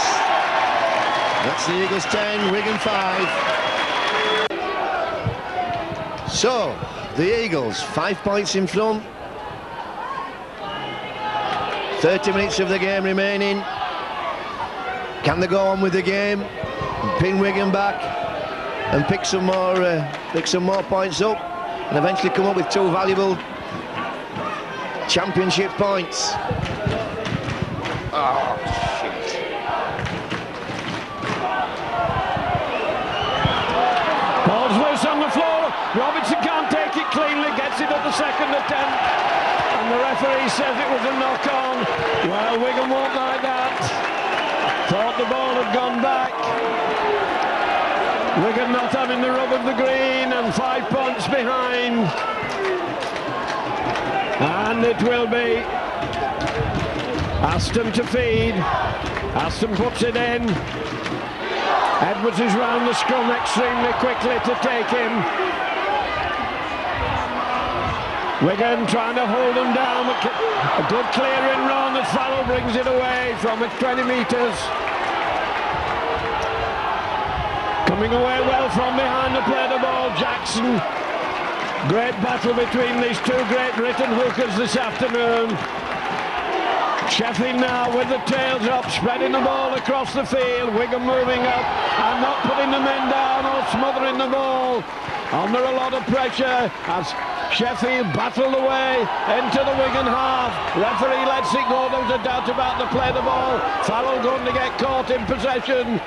that's the Eagles 10, Wigan 5. So, the Eagles 5 points in front. 30 minutes of the game remaining. Can they go on with the game, pin Wigan back, and pick some more points up, and eventually come up with 2 valuable championship points? Oh, shit. Ball's loose on the floor. Robinson can't take it cleanly, gets it at the second attempt, and the referee says it was a knock-on. Well, Wigan won't like that. Thought the ball had gone back. Wigan not having the rub of the green and 5 points behind. And it will be Aston to feed. Aston puts it in. Edwards is round the scrum extremely quickly to take him. Wigan trying to hold them down. A good clearing run as Farrell brings it away from 20 metres. Coming away well from behind to play the ball, Jackson. Great battle between these 2 great Britain hookers this afternoon. Sheffield now with the tails up, spreading the ball across the field. Wigan moving up and not putting the men down or smothering the ball. Under a lot of pressure as Sheffield battled away into the Wigan half. Referee lets it go. There was a doubt about the play the ball. Farrell going to get caught in possession.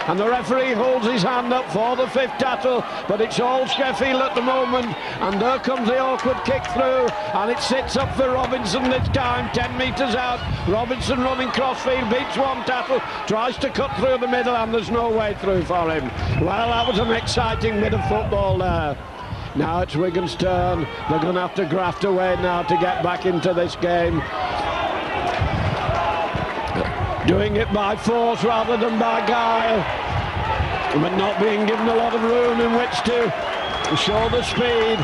And the referee holds his hand up for the 5th tackle, but it's all Sheffield at the moment. And there comes the awkward kick through, and it sits up for Robinson this time, 10 metres out. Robinson running crossfield, beats 1 tackle, tries to cut through the middle, and there's no way through for him. Well, that was an exciting bit of football there. Now it's Wigan's turn. They're going to have to graft away now to get back into this game. Doing it by force rather than by guile, but not being given a lot of room in which to show the speed.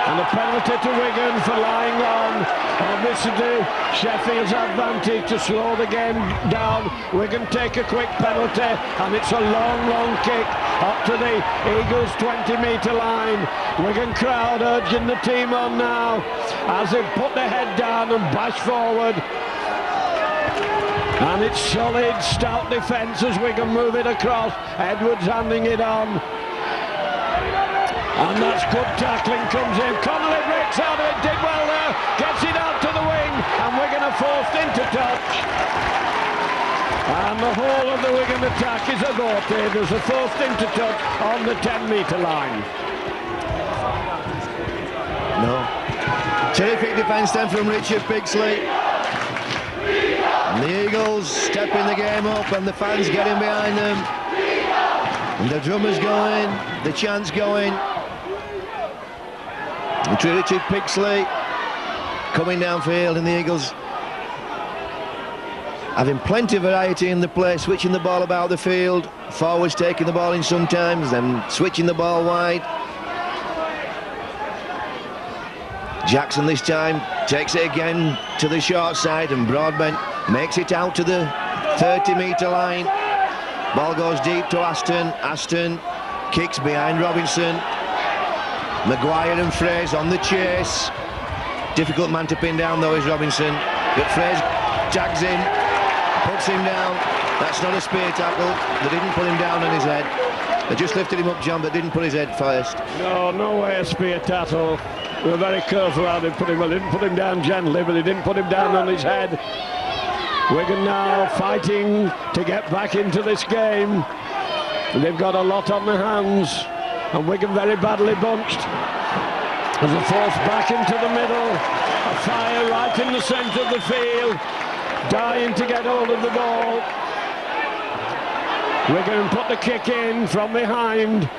And a penalty to Wigan for lying on. Obviously, Sheffield's advantage to slow the game down. Wigan take a quick penalty, and it's a long kick up to the Eagles' 20-metre line. Wigan crowd urging the team on now as they put their head down and bash forward. And it's solid, stout defence as Wigan move it across. Edwards handing it on. And that's good tackling comes in. Connolly breaks out of it, did well there, gets it out to the wing, and Wigan are forced into touch. And the whole of the Wigan attack is aborted as a forced into touch on the 10-metre line. No. Terrific defence then from Richard Pixley. And the Eagles stepping the game up and the fans getting behind them. And the drummers going, the chants going. And Richard Pixley coming downfield, and the Eagles having plenty of variety in the play, switching the ball about the field, forwards taking the ball in sometimes, then switching the ball wide. Jackson this time takes it again to the short side, and Broadbent makes it out to the 30-metre line. Ball goes deep to Aston. Aston kicks behind Robinson. Maguire and Fraser on the chase. Difficult man to pin down though is Robinson, but Fraser tags in, puts him down. That's not a spear tackle. They didn't put him down on his head. They just lifted him up, John, but didn't put his head first. No way a spear tackle. They were very careful how they put him. Well, they didn't put him down gently, but they didn't put him down on his head. Wigan now fighting to get back into this game. They've got a lot on their hands, and Wigan very badly bunched. As a force back into the middle, a fire right in the centre of the field, dying to get hold of the ball. Wigan put the kick in from behind,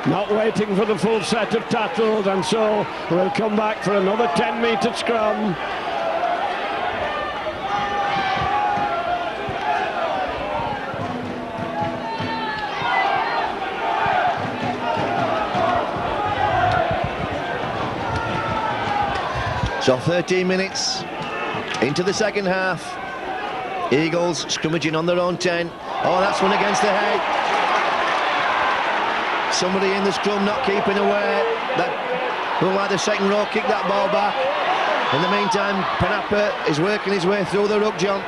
not waiting for the full set of tackles, and so we'll come back for another 10-metre scrum. So 13 minutes into the second half. Eagles scrummaging on their own 10. Oh, that's one against the head. Somebody in the scrum not keeping away. That will like the second row kick that ball back. In the meantime, Penapper is working his way through the ruck, John.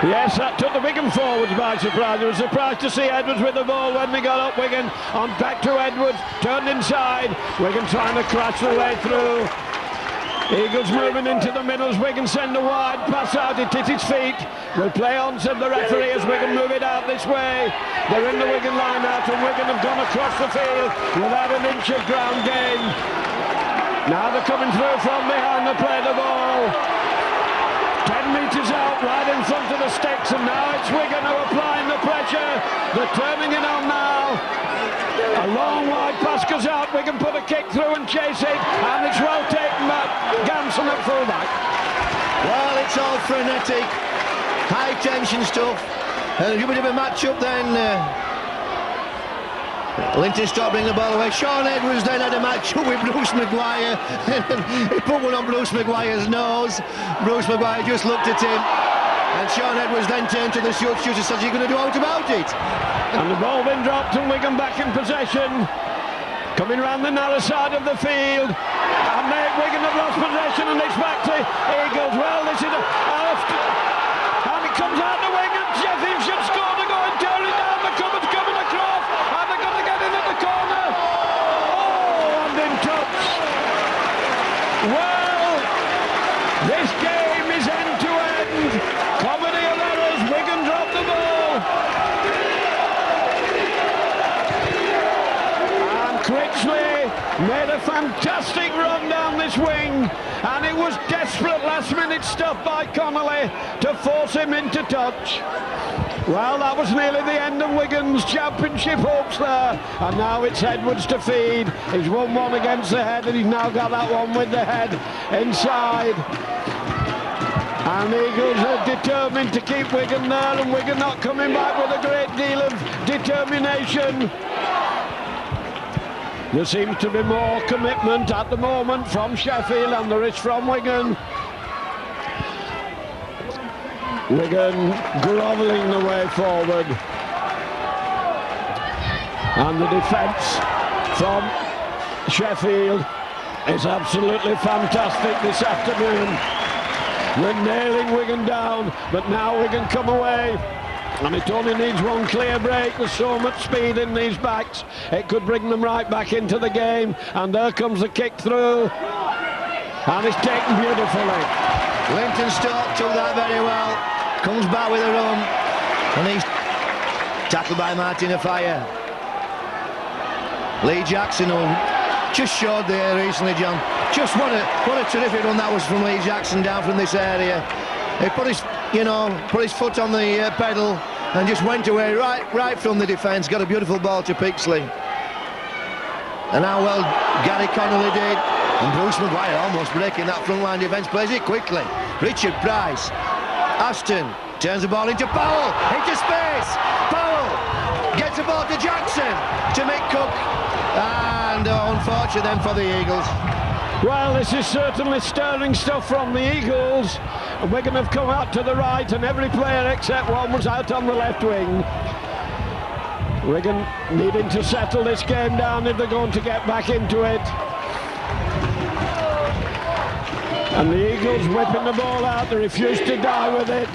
Yes, that took the Wigan forwards by surprise. I was surprised to see Edwards with the ball when we got up. Wigan on back to Edwards, turned inside. Wigan trying to crash the way through. Eagles moving into the middle as Wigan send a wide pass out, it hit his feet. We'll play on, said the referee, as Wigan move it out this way. They're in the Wigan line out, and Wigan have gone across the field without an inch of ground gain. Now they're coming through from behind, they play the ball. 10 metres out, right in front of the sticks, and now it's Wigan who are applying the pressure. They're turning it on now. A long wide pass goes out, Wigan put a kick through and chase it, and it's well taken by Gamson at fullback. Well, it's all frenetic, high tension stuff. A bit of a match up then. Linton stopped bringing the ball away. Sean Edwards then had a match up with Bruce Maguire. He put one on Bruce Maguire's nose. Bruce Maguire just looked at him. And Sean Edwards then turned to the shooter and said, "Are you going to do out about it?" And the ball been dropped and Wigan back in possession. Coming round the narrow side of the field. And Wigan have lost possession, and it's back to Eagles. Well, this is and it comes out the wing, and Sheffield should score to go and tear it down. The cupboard's coming across, and they're going to get in at the corner. Oh, and in touch. Well, this game is end to end. Comedy of errors, Wigan dropped the ball. And Critchley made a fantastic run down this wing, and it was desperate last-minute stuff by Connolly to force him into touch. Well, that was nearly the end of Wigan's championship hopes there, and now it's Edwards to feed. He's won one against the head, and he's now got that one with the head inside. And Eagles are determined to keep Wigan there, and Wigan not coming back with a great deal of determination. There seems to be more commitment at the moment from Sheffield than there is from Wigan. Wigan grovelling the way forward. And the defence from Sheffield is absolutely fantastic this afternoon. We're nailing Wigan down, but now Wigan come away. And it only needs one clear break. There's so much speed in these backs. It could bring them right back into the game. And there comes the kick through. And it's taken beautifully. Linton Stark took that very well. comes back with a run, and he's tackled by Martin Afire. Lee Jackson, who just showed there recently, John. Just what a terrific run that was from Lee Jackson down from this area. He put his foot on the pedal and just went away right from the defence. Got a beautiful ball to Pixley. And how well Gary Connolly did. And Bruce Maguire almost breaking that front line defence. Plays it quickly. Richard Price. Aston turns the ball into Powell. Into space. Powell gets the ball to Jackson. To Mick Cook. And unfortunate then for the Eagles. Well, this is certainly stirring stuff from the Eagles. Wigan have come out to the right, and every player except one was out on the left wing. Wigan needing to settle this game down if they're going to get back into it. And the Eagles whipping the ball out, they refuse to die with it.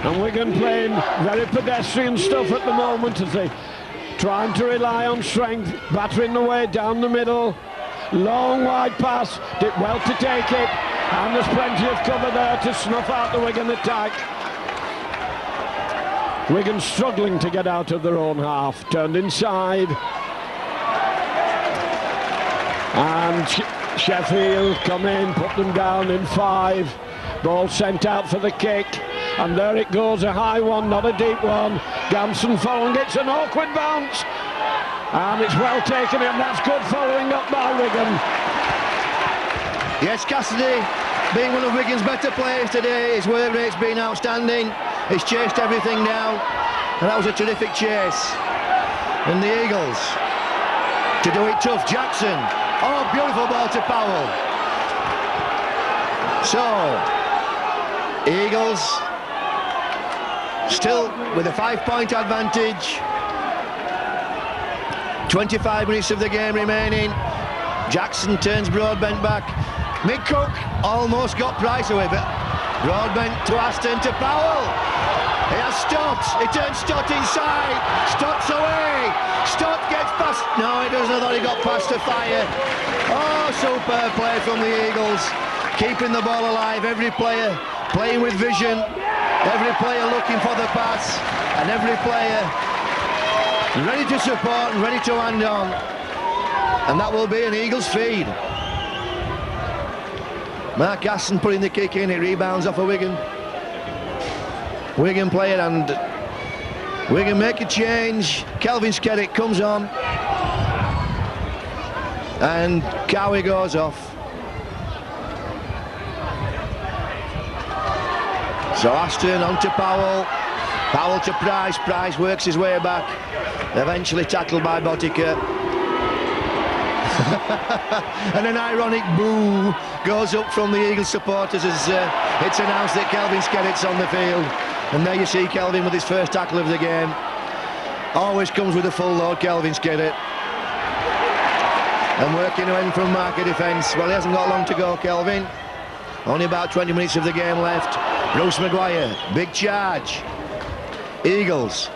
And Wigan playing very pedestrian stuff at the moment as they trying to rely on strength, battering the way down the middle. Long wide pass, did well to take it, and there's plenty of cover there to snuff out the Wigan attack. Wigan struggling to get out of their own half, turned inside. And Sheffield come in, put them down in 5. Ball sent out for the kick, and there it goes, a high one, not a deep one. Gamson following, it's an awkward bounce. And it's well taken, and that's good following up by Wigan. Yes, Cassidy, being one of Wigan's better players today, his work rate's been outstanding. He's chased everything down, and that was a terrific chase. And the Eagles, to do it tough, Jackson. Oh, beautiful ball to Powell. So, Eagles still with a 5-point advantage. 25 minutes of the game remaining. Jackson turns Broadbent back. Mick Cook almost got Price away, but Broadbent to Aston to Powell. He has Stott. He turns Stott inside. Stott's away. Stott gets past. No, he doesn't. I thought he got past the fire. Oh, superb play from the Eagles. Keeping the ball alive. Every player playing with vision. Every player looking for the pass. And every player ready to support and ready to hand on. And that will be an Eagles feed. Mark Aston putting the kick in, it rebounds off a Wigan player, and Wigan make a change. Kelvin Skerritt comes on, and Cowie goes off. So Aston on to Powell. Powell to Price. Price works his way back. Eventually tackled by Botica. And an ironic boo goes up from the Eagles supporters as it's announced that Kelvin Skerritt's on the field. And there you see Kelvin with his first tackle of the game. Always comes with a full load, Kelvin Skerritt. And working in from marker defence. Well, he hasn't got long to go, Kelvin. Only about 20 minutes of the game left. Bruce Maguire, big charge. Eagles,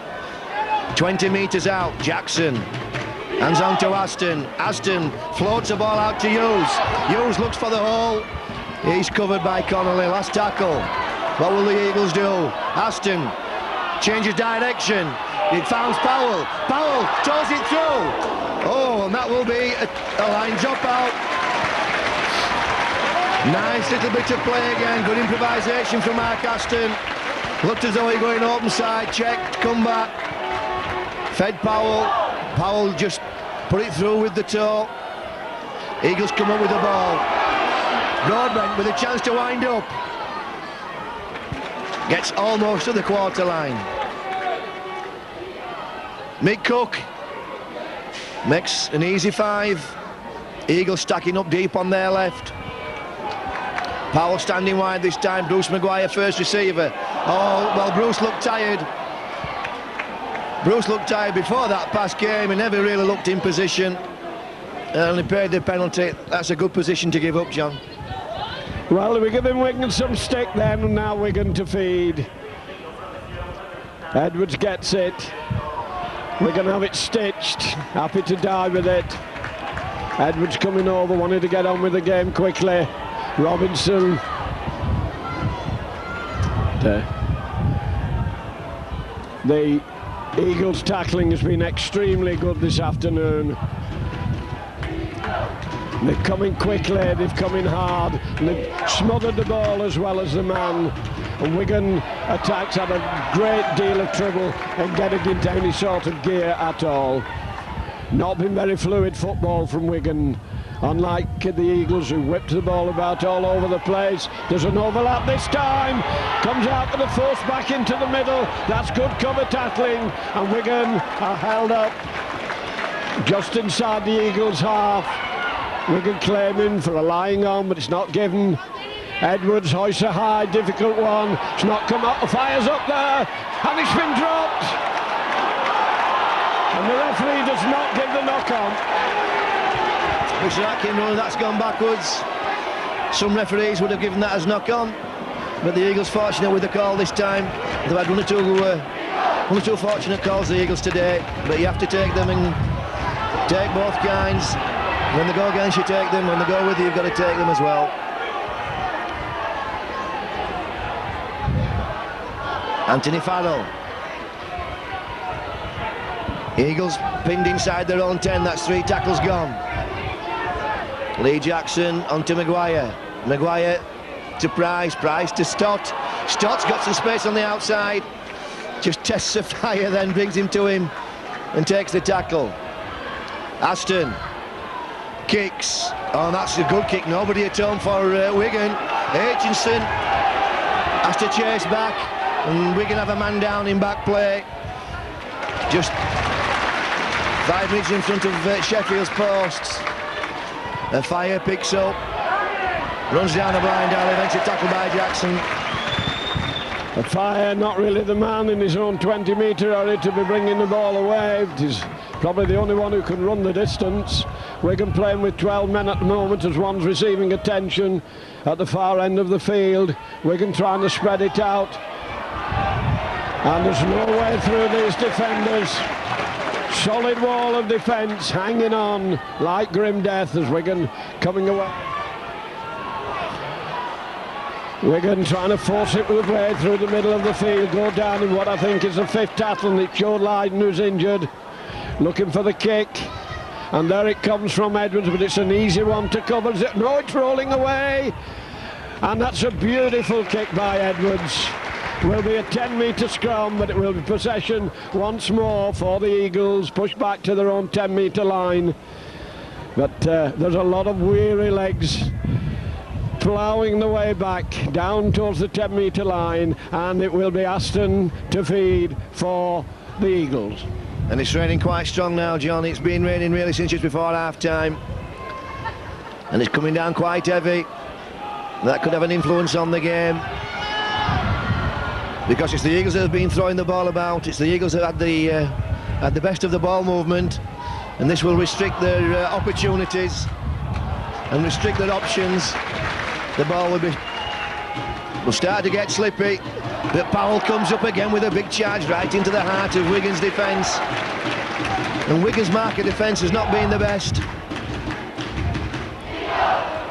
20 metres out, Jackson. Hands on to Aston. Aston floats the ball out to Hughes. Hughes looks for the hole. He's covered by Connolly. Last tackle. What will the Eagles do? Aston changes direction. It finds Powell. Powell toes it through. Oh, and that will be a line drop out. Nice little bit of play again. Good improvisation from Mark Aston. Looked as though he going open side. Checked. Come back. Fed Powell. Powell just put it through with the toe. Eagles come up with the ball. Broadbent with a chance to wind up. Gets almost to the quarter line. Mick Cook makes an easy 5. Eagles stacking up deep on their left. Powell standing wide this time. Bruce Maguire first receiver. Oh, well, Bruce looked tired. Bruce looked tired before that pass came and never really looked in position. And only paid the penalty. That's a good position to give up, John. Well, we're giving Wigan some stick then, and now Wigan to feed. Edwards gets it. We're going to have it stitched. Happy to die with it. Edwards coming over, wanted to get on with the game quickly. Robinson. the Eagles' tackling has been extremely good this afternoon. They're coming quickly, they've come in hard, and they've smothered the ball as well as the man. And Wigan attacks had a great deal of trouble in getting into any sort of gear at all. Not been very fluid football from Wigan, unlike the Eagles, who whipped the ball about all over the place. There's an overlap this time, comes out with a force back into the middle. That's good cover tackling, and Wigan are held up just inside the Eagles' half. Wigan claiming for a lying on, but it's not given. Edwards hoists a high, difficult one. It's not come up, the fire's up there, and it's been dropped. And the referee does not give the knock-on. Mr. Atkinson, that's gone backwards. Some referees would have given that as knock-on, but the Eagles fortunate with the call this time. They've had one or two fortunate calls, the Eagles, today, but you have to take them and take both kinds. When they go against you, take them. When they go with you, you've got to take them as well. Anthony Farrell. Eagles pinned inside their own 10. That's 3 tackles gone. Lee Jackson onto Maguire. Maguire to Price. Price to Stott. Stott's got some space on the outside. Just tests the fire, then brings him to him and takes the tackle. Aston kicks. Oh, that's a good kick. Nobody at home for Wigan. Aitchison has to chase back, and Wigan have a man down in back play. Just 5 minutes in front of Sheffield's posts. And Fire picks up, runs down the blind alley, eventually tackled by Jackson. The Fire not really the man in his own 20-metre area to be bringing the ball away. He's probably the only one who can run the distance. Wigan playing with 12 men at the moment as one's receiving attention at the far end of the field. Wigan trying to spread it out. And there's no way through these defenders. Solid wall of defence hanging on like grim death as Wigan coming away. Wigan trying to force it with way through the middle of the field, go down in what I think is the 5th tackle, and it's Joe Lydon who's injured. Looking for the kick, and there it comes from Edwards, but it's an easy one to cover. No, it's rolling away, and that's a beautiful kick by Edwards. Will be a 10-metre scrum, but it will be possession once more for the Eagles, pushed back to their own 10-metre line. But there's a lot of weary legs ploughing the way back down towards the 10-metre line, and it will be Aston to feed for the Eagles. And it's raining quite strong now, John. It's been raining really since just before half-time, and it's coming down quite heavy. That could have an influence on the game, because it's the Eagles that have been throwing the ball about. It's the Eagles that had the best of the ball movement, and this will restrict their opportunities and restrict their options. The ball will start to get slippy, but Powell comes up again with a big charge right into the heart of Wigan's defence, and Wigan's marker defence has not been the best.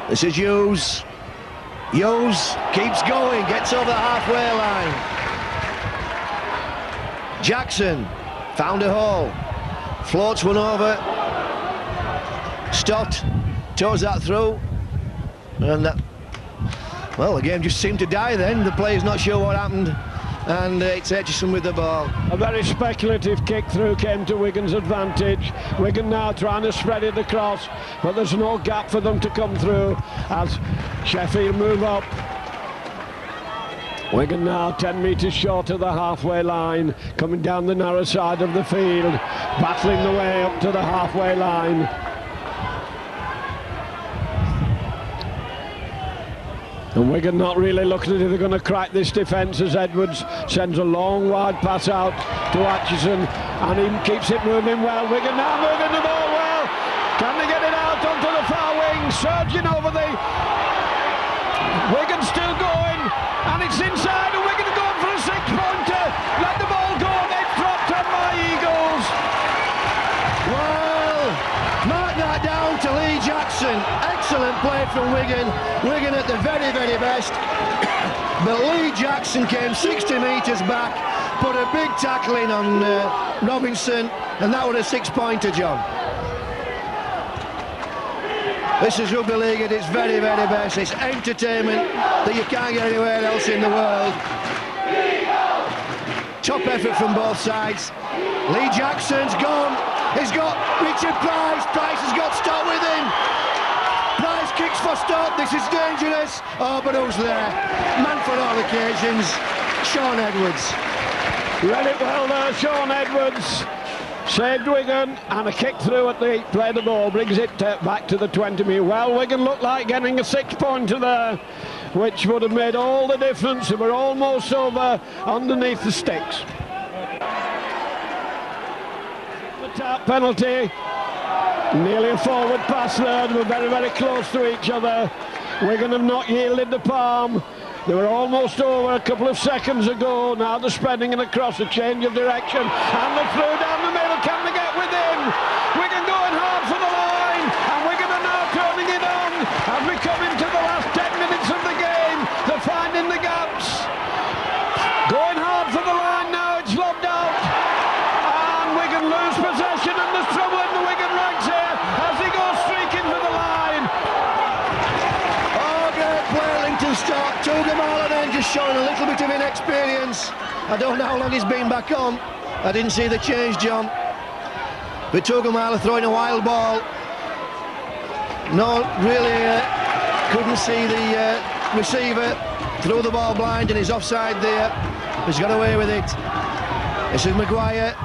This is Hughes. Hughes keeps going, gets over the halfway line. Jackson found a hole, floats one over. Stott toes that through, and that, well, the game just seemed to die then. The player's not sure what happened, and it's Aitchison with the ball. A very speculative kick through came to Wigan's advantage. Wigan now trying to spread it across, but there's no gap for them to come through as Sheffield move up. Wigan now 10 metres short of the halfway line, coming down the narrow side of the field, battling the way up to the halfway line. And Wigan not really looking at if they're going to crack this defence as Edwards sends a long wide pass out to Aitchison, and he keeps it moving well. Wigan now moving the ball well. Can they get it out onto the far wing? Surging over the... Wigan still going, and it's inside, and Wigan going for a 6-pointer. Let the ball go, and it's dropped on by Eagles. Well, mark that down to Lee Jackson. Excellent play from Wigan. Wigan at the very, very best. But Lee Lee Jackson came 60 metres back, put a big tackle in on Robinson, and that was a 6-pointer, John. This is rugby league at its very, very best. It's entertainment that you can't get anywhere else in the world. Top effort from both sides. Lee Jackson's gone. He's got Richard Price. Price has got Stott with him. Price kicks for Stott. This is dangerous. Oh, but who's there? Man for all occasions. Sean Edwards. Read it well there, Sean Edwards. Saved Wigan, and a kick through at the play the ball brings it back to the 20 metre. Well, Wigan looked like getting a 6-pointer there, which would have made all the difference. They were almost over underneath the sticks. The tap penalty, nearly a forward pass there. They were very, very close to each other. Wigan have not yielded the palm. They were almost over a couple of seconds ago. Now they're spreading it across, a change of direction, and they're through down the middle. Can they get within? Wigan going hard for the line, and Wigan are now turning it on. As we come into the last 10 minutes of the game, they're finding the gaps. Going hard for the line now, it's lobbed out, and Wigan lose possession, and there's trouble in the Wigan ranks here as they go streaking for the line. Oh, great play, Linton Stott. Tugamala then just showing a little bit of inexperience. I don't know how long he's been back on. I didn't see the change, John. But Tugamala throwing a wild ball. No, really couldn't see the receiver. Threw the ball blind and he's offside there. He's got away with it. This is Maguire.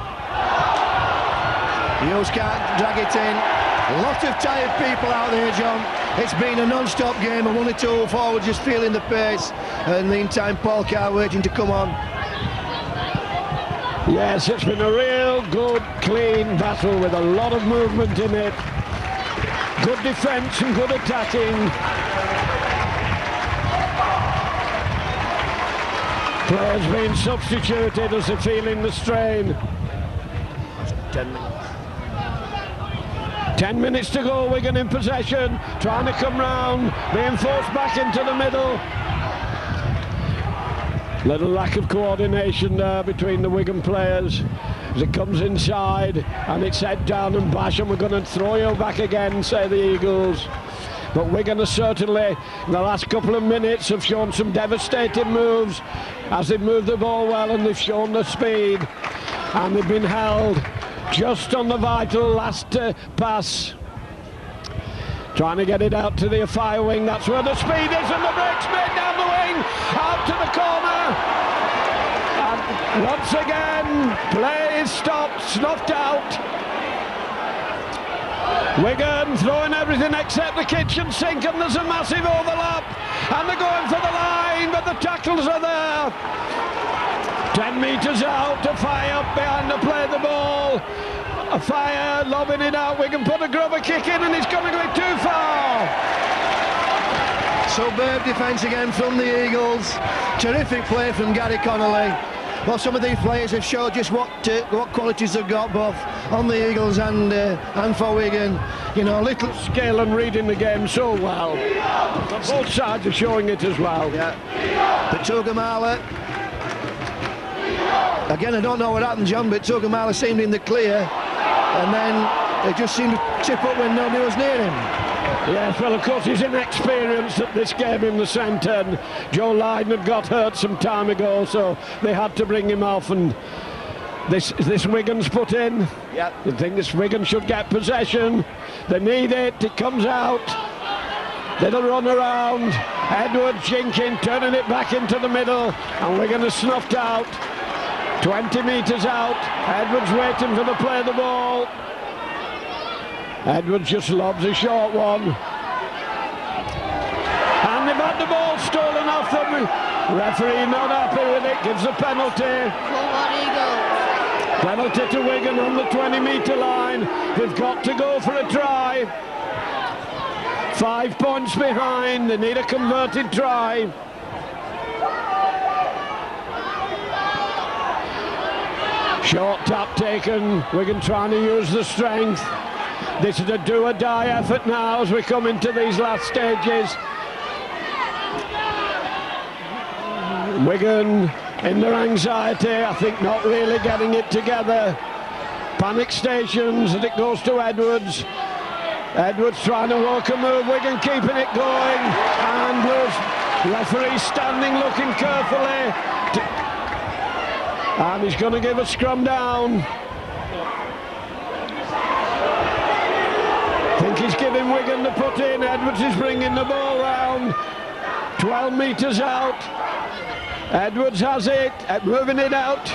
Hughes can't drag it in. A lot of tired people out there, John. It's been a non-stop game, and 1 or 2 forwards just feeling the pace. And in the meantime, Paul Carr waiting to come on. Yes, it's been a real good, clean battle with a lot of movement in it. Good defence and good attacking. Players being substituted as they're feeling the strain. 10 minutes. 10 minutes to go, Wigan in possession, trying to come round, being forced back into the middle. Little lack of coordination there between the Wigan players as it comes inside, and it's head down and bash, and we're going to throw you back again, say the Eagles. But Wigan are certainly, in the last couple of minutes, have shown some devastating moves as they've moved the ball well, and they've shown the speed, and they've been held just on the vital last pass. Trying to get it out to the fire wing, that's where the speed is, and the break's made down the wing, out to the corner. And once again, play is stopped, snuffed out. Wigan throwing everything except the kitchen sink, and there's a massive overlap, and they're going for the line, but the tackles are there. 10 metres out to Fire up behind to play the ball. A Fire lobbing it out. Wigan put a grubber kick in, and it's going to go too far. Superb defence again from the Eagles. Terrific play from Gary Connolly. Well, some of these players have showed just what qualities they've got, both on the Eagles and for Wigan. You know, little skill and reading the game so well. Both sides are showing it as well. Yeah. But Tugamala, again, I don't know what happened, John, but Tugamala seemed in the clear, and then it just seemed to tip up when nobody was near him. Yes, well, of course, he's inexperienced at this game in the centre, and Joe Lydon had got hurt some time ago, so they had to bring him off, and this Wigan's put in. Yeah. I think this Wigan should get possession. They need it. It comes out. Little run around. Edwards jinking, turning it back into the middle, and Wigan is snuffed out. 20 metres out. Edwards waiting for the play of the ball. Edwards just lobs a short one. And they've had the ball stolen off them. Referee not happy with it, gives a penalty. Penalty to Wigan on the 20-metre line. They've got to go for a try. 5 points behind, they need a converted try. Short tap taken, Wigan trying to use the strength. This is a do-or-die effort now as we come into these last stages. Wigan in their anxiety, I think not really getting it together. Panic stations as it goes to Edwards. Edwards trying to work a move, Wigan keeping it going, and Blues referee standing looking carefully, and he's going to give a scrum down. I think he's giving Wigan the put in. Edwards is bringing the ball round, 12 metres out. Edwards has it, moving it out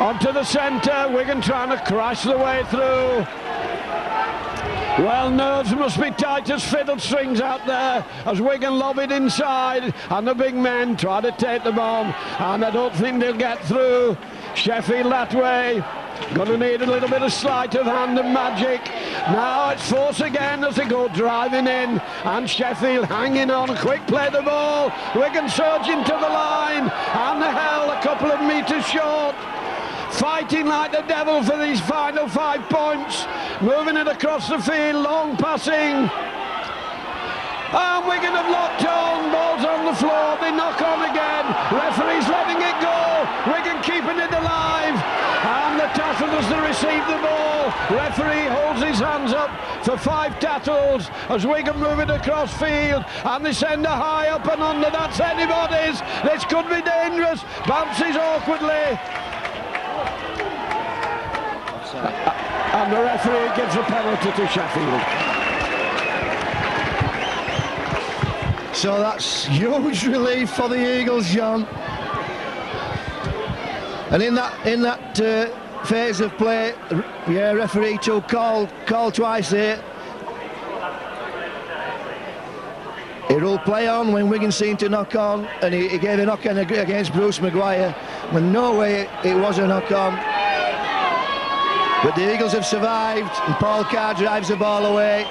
onto the centre. Wigan trying to crash the way through. Well, nerves must be tight as fiddle strings out there as Wigan lob it inside, and the big men try to take them on, and I don't think they'll get through. Sheffield that way, gonna need a little bit of sleight of hand and magic. Now it's force again as they go driving in, and Sheffield hanging on, quick play the ball, Wigan surging to the line, and the hell a couple of metres short. Fighting like the devil for these final 5 points, moving it across the field, long passing, and Wigan have locked on, ball's on the floor, they knock on again, referee's letting it go, Wigan keeping it alive, and the tackle as they receive the ball, referee holds his hands up for 5 tackles as Wigan move it across field, and they send a high up and under, that's anybody's, this could be dangerous, bounces awkwardly. And the referee gives a penalty to Sheffield. So that's huge relief for the Eagles, John. And in that phase of play, yeah, referee took call twice here. He ruled play on when Wigan seemed to knock on, and he gave a knock on against Bruce Maguire when no way it was a knock on. But the Eagles have survived, and Paul Carr drives the ball away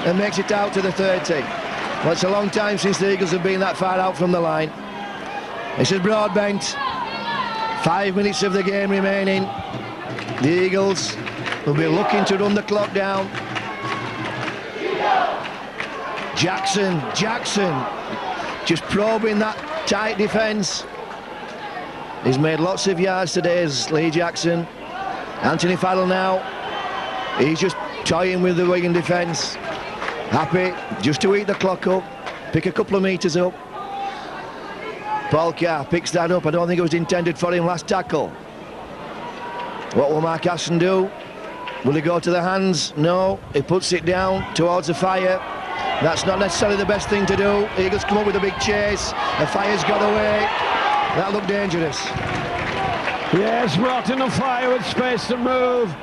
and makes it out to the 30. Well, it's a long time since the Eagles have been that far out from the line. This is Broadbent. 5 minutes of the game remaining. The Eagles will be looking to run the clock down. Jackson, just probing that tight defence. He's made lots of yards today, as Lee Jackson. Anthony Farrell now, he's just toying with the Wigan defence. Happy just to eat the clock up, pick a couple of metres up. Paul Carr picks that up. I don't think it was intended for him last tackle. What will Mark Aston do? Will he go to the hands? No, he puts it down towards the fire. That's not necessarily the best thing to do. Eagles come up with a big chase, the fire's got away. That looked dangerous. Yes, brought in a fire with space to move.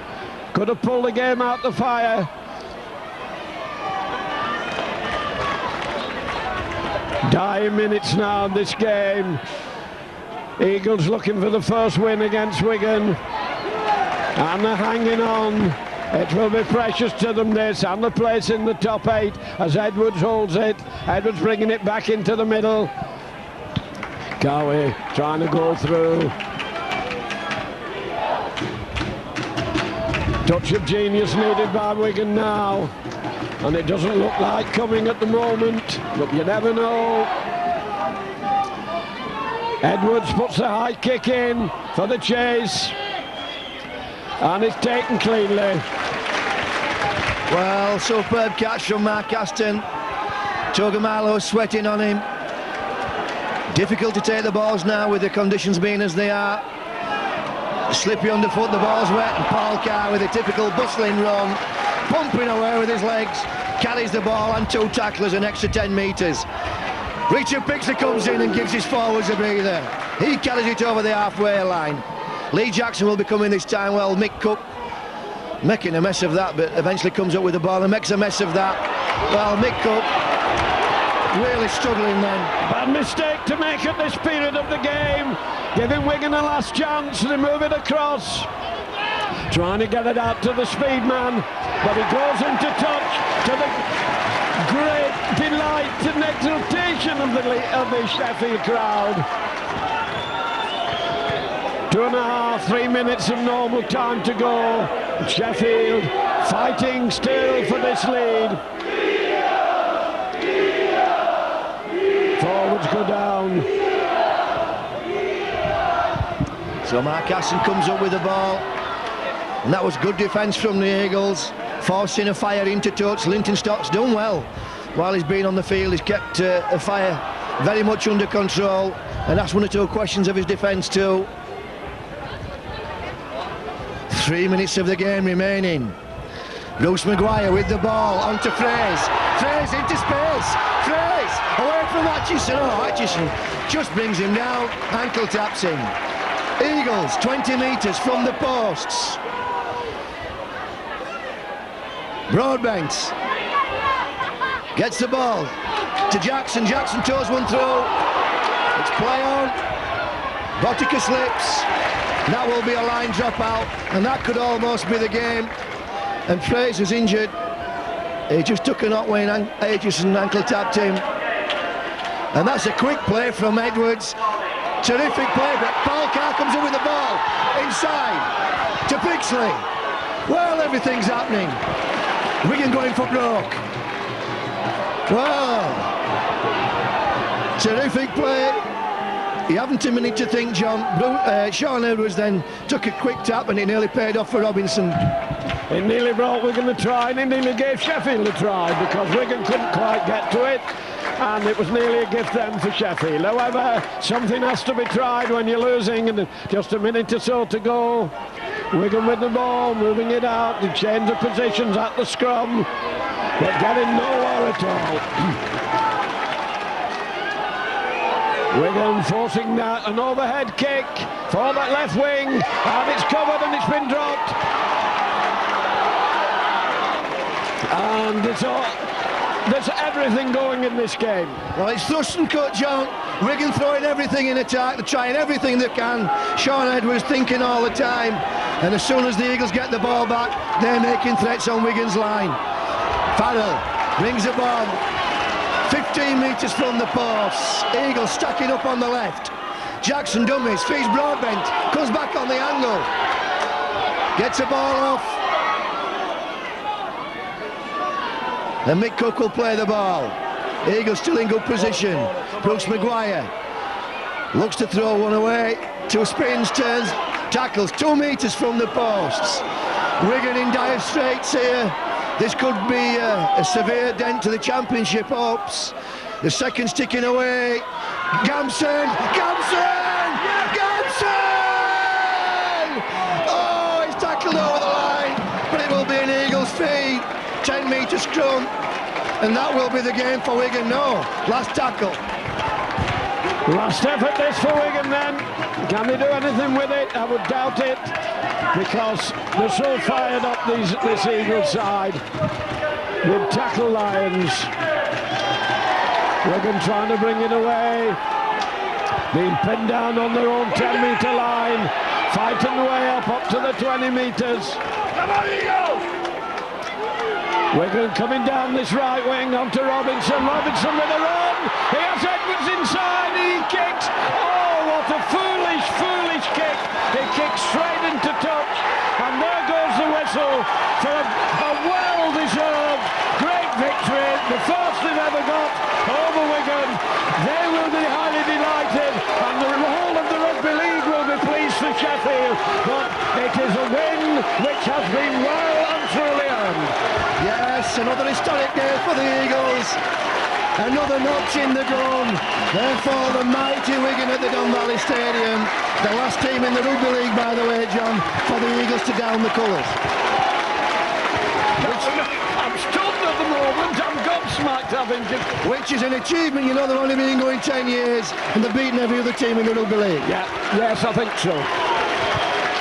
Could have pulled the game out the fire. Dying minutes now in this game. Eagles looking for the first win against Wigan. And they're hanging on. It will be precious to them, this, and the place in the top 8 as Edwards holds it. Edwards bringing it back into the middle. Cowie trying to go through. Touch of genius needed by Wigan now, and it doesn't look like coming at the moment, but you never know. Edwards puts the high kick in for the chase, and it's taken cleanly. Well, superb catch from Mark Aston. Togamalo sweating on him. Difficult to take the balls now with the conditions being as they are. Slippy underfoot, the ball's wet, and Paul Carr with a typical bustling run, pumping away with his legs, carries the ball and 2 tacklers, an extra 10 metres. Richard Pixley comes in and gives his forwards a breather. He carries it over the halfway line. Lee Jackson will be coming this time. Well, Mick Cook making a mess of that, but eventually comes up with the ball and makes a mess of that. Well, Mick Cook really struggling then. Bad mistake to make at this period of the game. Giving Wigan a last chance to move it across. Trying to get it out to the speed man, but he goes into touch to the great delight and exultation of the Sheffield crowd. 2.5, 3 minutes of normal time to go. Sheffield fighting still for this lead. Forwards go down. So Mark Hassan comes up with the ball, and that was good defence from the Eagles, forcing a fire into touch. Linton Stock's done well while he's been on the field. He's kept a fire very much under control, and that's one or two questions of his defence too. 3 minutes of the game remaining. Bruce Maguire with the ball onto Fraze. Fraze into space. Fraze away from Atchison. Oh, Atchison just brings him down. Ankle taps him. Eagles 20 metres from the posts. Broadbanks gets the ball to Jackson. Jackson toes one through. It's play on. Botica slips. That will be a line dropout, and that could almost be the game. And Fraser's injured. He just took a knock when Atchison ankle tapped him. And that's a quick play from Edwards. Terrific play, but Paul Carr comes in with the ball inside to Pixley. Well, everything's happening. Wigan going for broke. Well, terrific play. You haven't a minute to think, John. Sean Edwards then took a quick tap, and it nearly paid off for Robinson. It nearly brought Wigan a try, and it nearly gave Sheffield a try, because Wigan couldn't quite get to it, and it was nearly a gift then for Sheffield. However, something has to be tried when you're losing, and just a minute or so to go. Wigan with the ball, moving it out, the change of positions at the scrum, but getting nowhere at all. Wigan forcing an overhead kick for that left wing, and it's covered and it's been dropped. And there's everything going in this game. Well, it's thrust and cut, John. Wigan throwing everything in attack, they're trying everything they can. Sean Edwards thinking all the time, and as soon as the Eagles get the ball back, they're making threats on Wigan's line. Farrell brings the ball 15 metres from the posts. Eagles stacking up on the left. Jackson dummies, feeds Broadbent, comes back on the angle, gets the ball off, and Mick Cook will play the ball. Eagles still in good position. Brooks Maguire looks to throw one away. Two spins, turns, tackles 2 metres from the posts. Wigan in dire straits here. This could be a severe dent to the championship hopes. The second's ticking away. Gamson! Gamson! Gamson! Oh, he's tackled over the line, but it will be an Eagles feed. 10 metre scrum, and that will be the game for Wigan. No, last tackle. Last effort this for Wigan then. Can they do anything with it? I would doubt it, because they're so fired up, this Eagles side, with tackle lions. Wigan trying to bring it away, being pinned down on their own 10 metre line, fighting the way up to the 20 metres. Come on, Eagles! Wigan coming down this right wing onto Robinson. Robinson with a run. He has Edwards inside. He kicks. Oh, what a foolish, foolish kick. He kicks straight into touch. And there goes the whistle for a well-deserved great victory. The first they've ever got over Wigan. They will be highly delighted. And the whole of the Rugby League will be pleased for Sheffield. But it is a win which has been well and truly earned. Yes, another historic day for the Eagles. Another notch in the gun. Therefore, the mighty Wigan at the Don Valley Stadium. The last team in the Rugby League, by the way, John, for the Eagles to down the colours. I'm stunned at the moment. I'm gobsmacked, having just... Which is an achievement. You know, they've only been going 10 years, and they've beaten every other team in the Rugby League. Yeah, yes, I think so.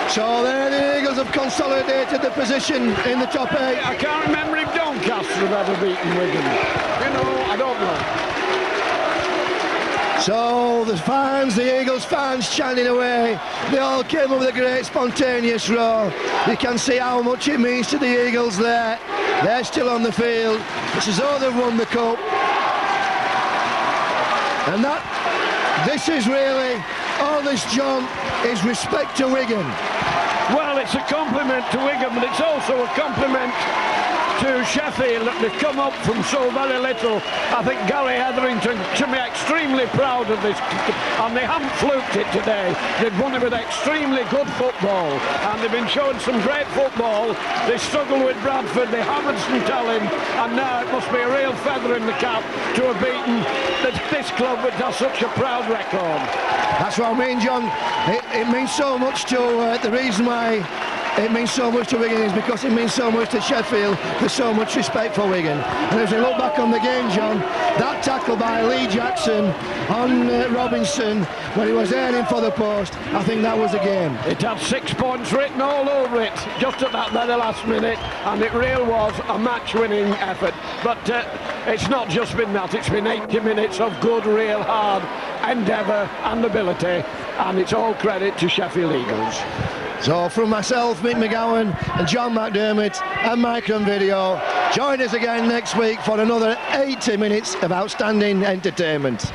So there the Eagles have consolidated the position in the top 8. I can't remember if Doncaster have ever beaten Wigan. You know, I don't know. So the fans, the Eagles fans chanting away. They all came up with a great spontaneous roar. You can see how much it means to the Eagles there. They're still on the field. It's as though they've won the cup. And this is really, all this, John, is respect to Wigan. Well, it's a compliment to Wigan, but it's also a compliment to Sheffield. They've come up from so very little. I think Gary Hetherington should be extremely proud of this, and they haven't fluked it today. They've won it with extremely good football, and they've been showing some great football. They struggled with Bradford, they hammered St Helens, and now it must be a real feather in the cap to have beaten this club, which has such a proud record. That's what I mean, John. It means so much to the reason why it means so much to Wigan is because it means so much to Sheffield. There's so much respect for Wigan. And as we look back on the game, John, that tackle by Lee Jackson on Robinson when he was aiming for the post, I think that was the game. It had 6 points written all over it just at that very last minute, and it really was a match-winning effort. But it's not just been that, it's been 80 minutes of good, real hard endeavour and ability, and it's all credit to Sheffield Eagles. So from myself, Mick McGowan and John McDermott and Micron Video, join us again next week for another 80 minutes of outstanding entertainment.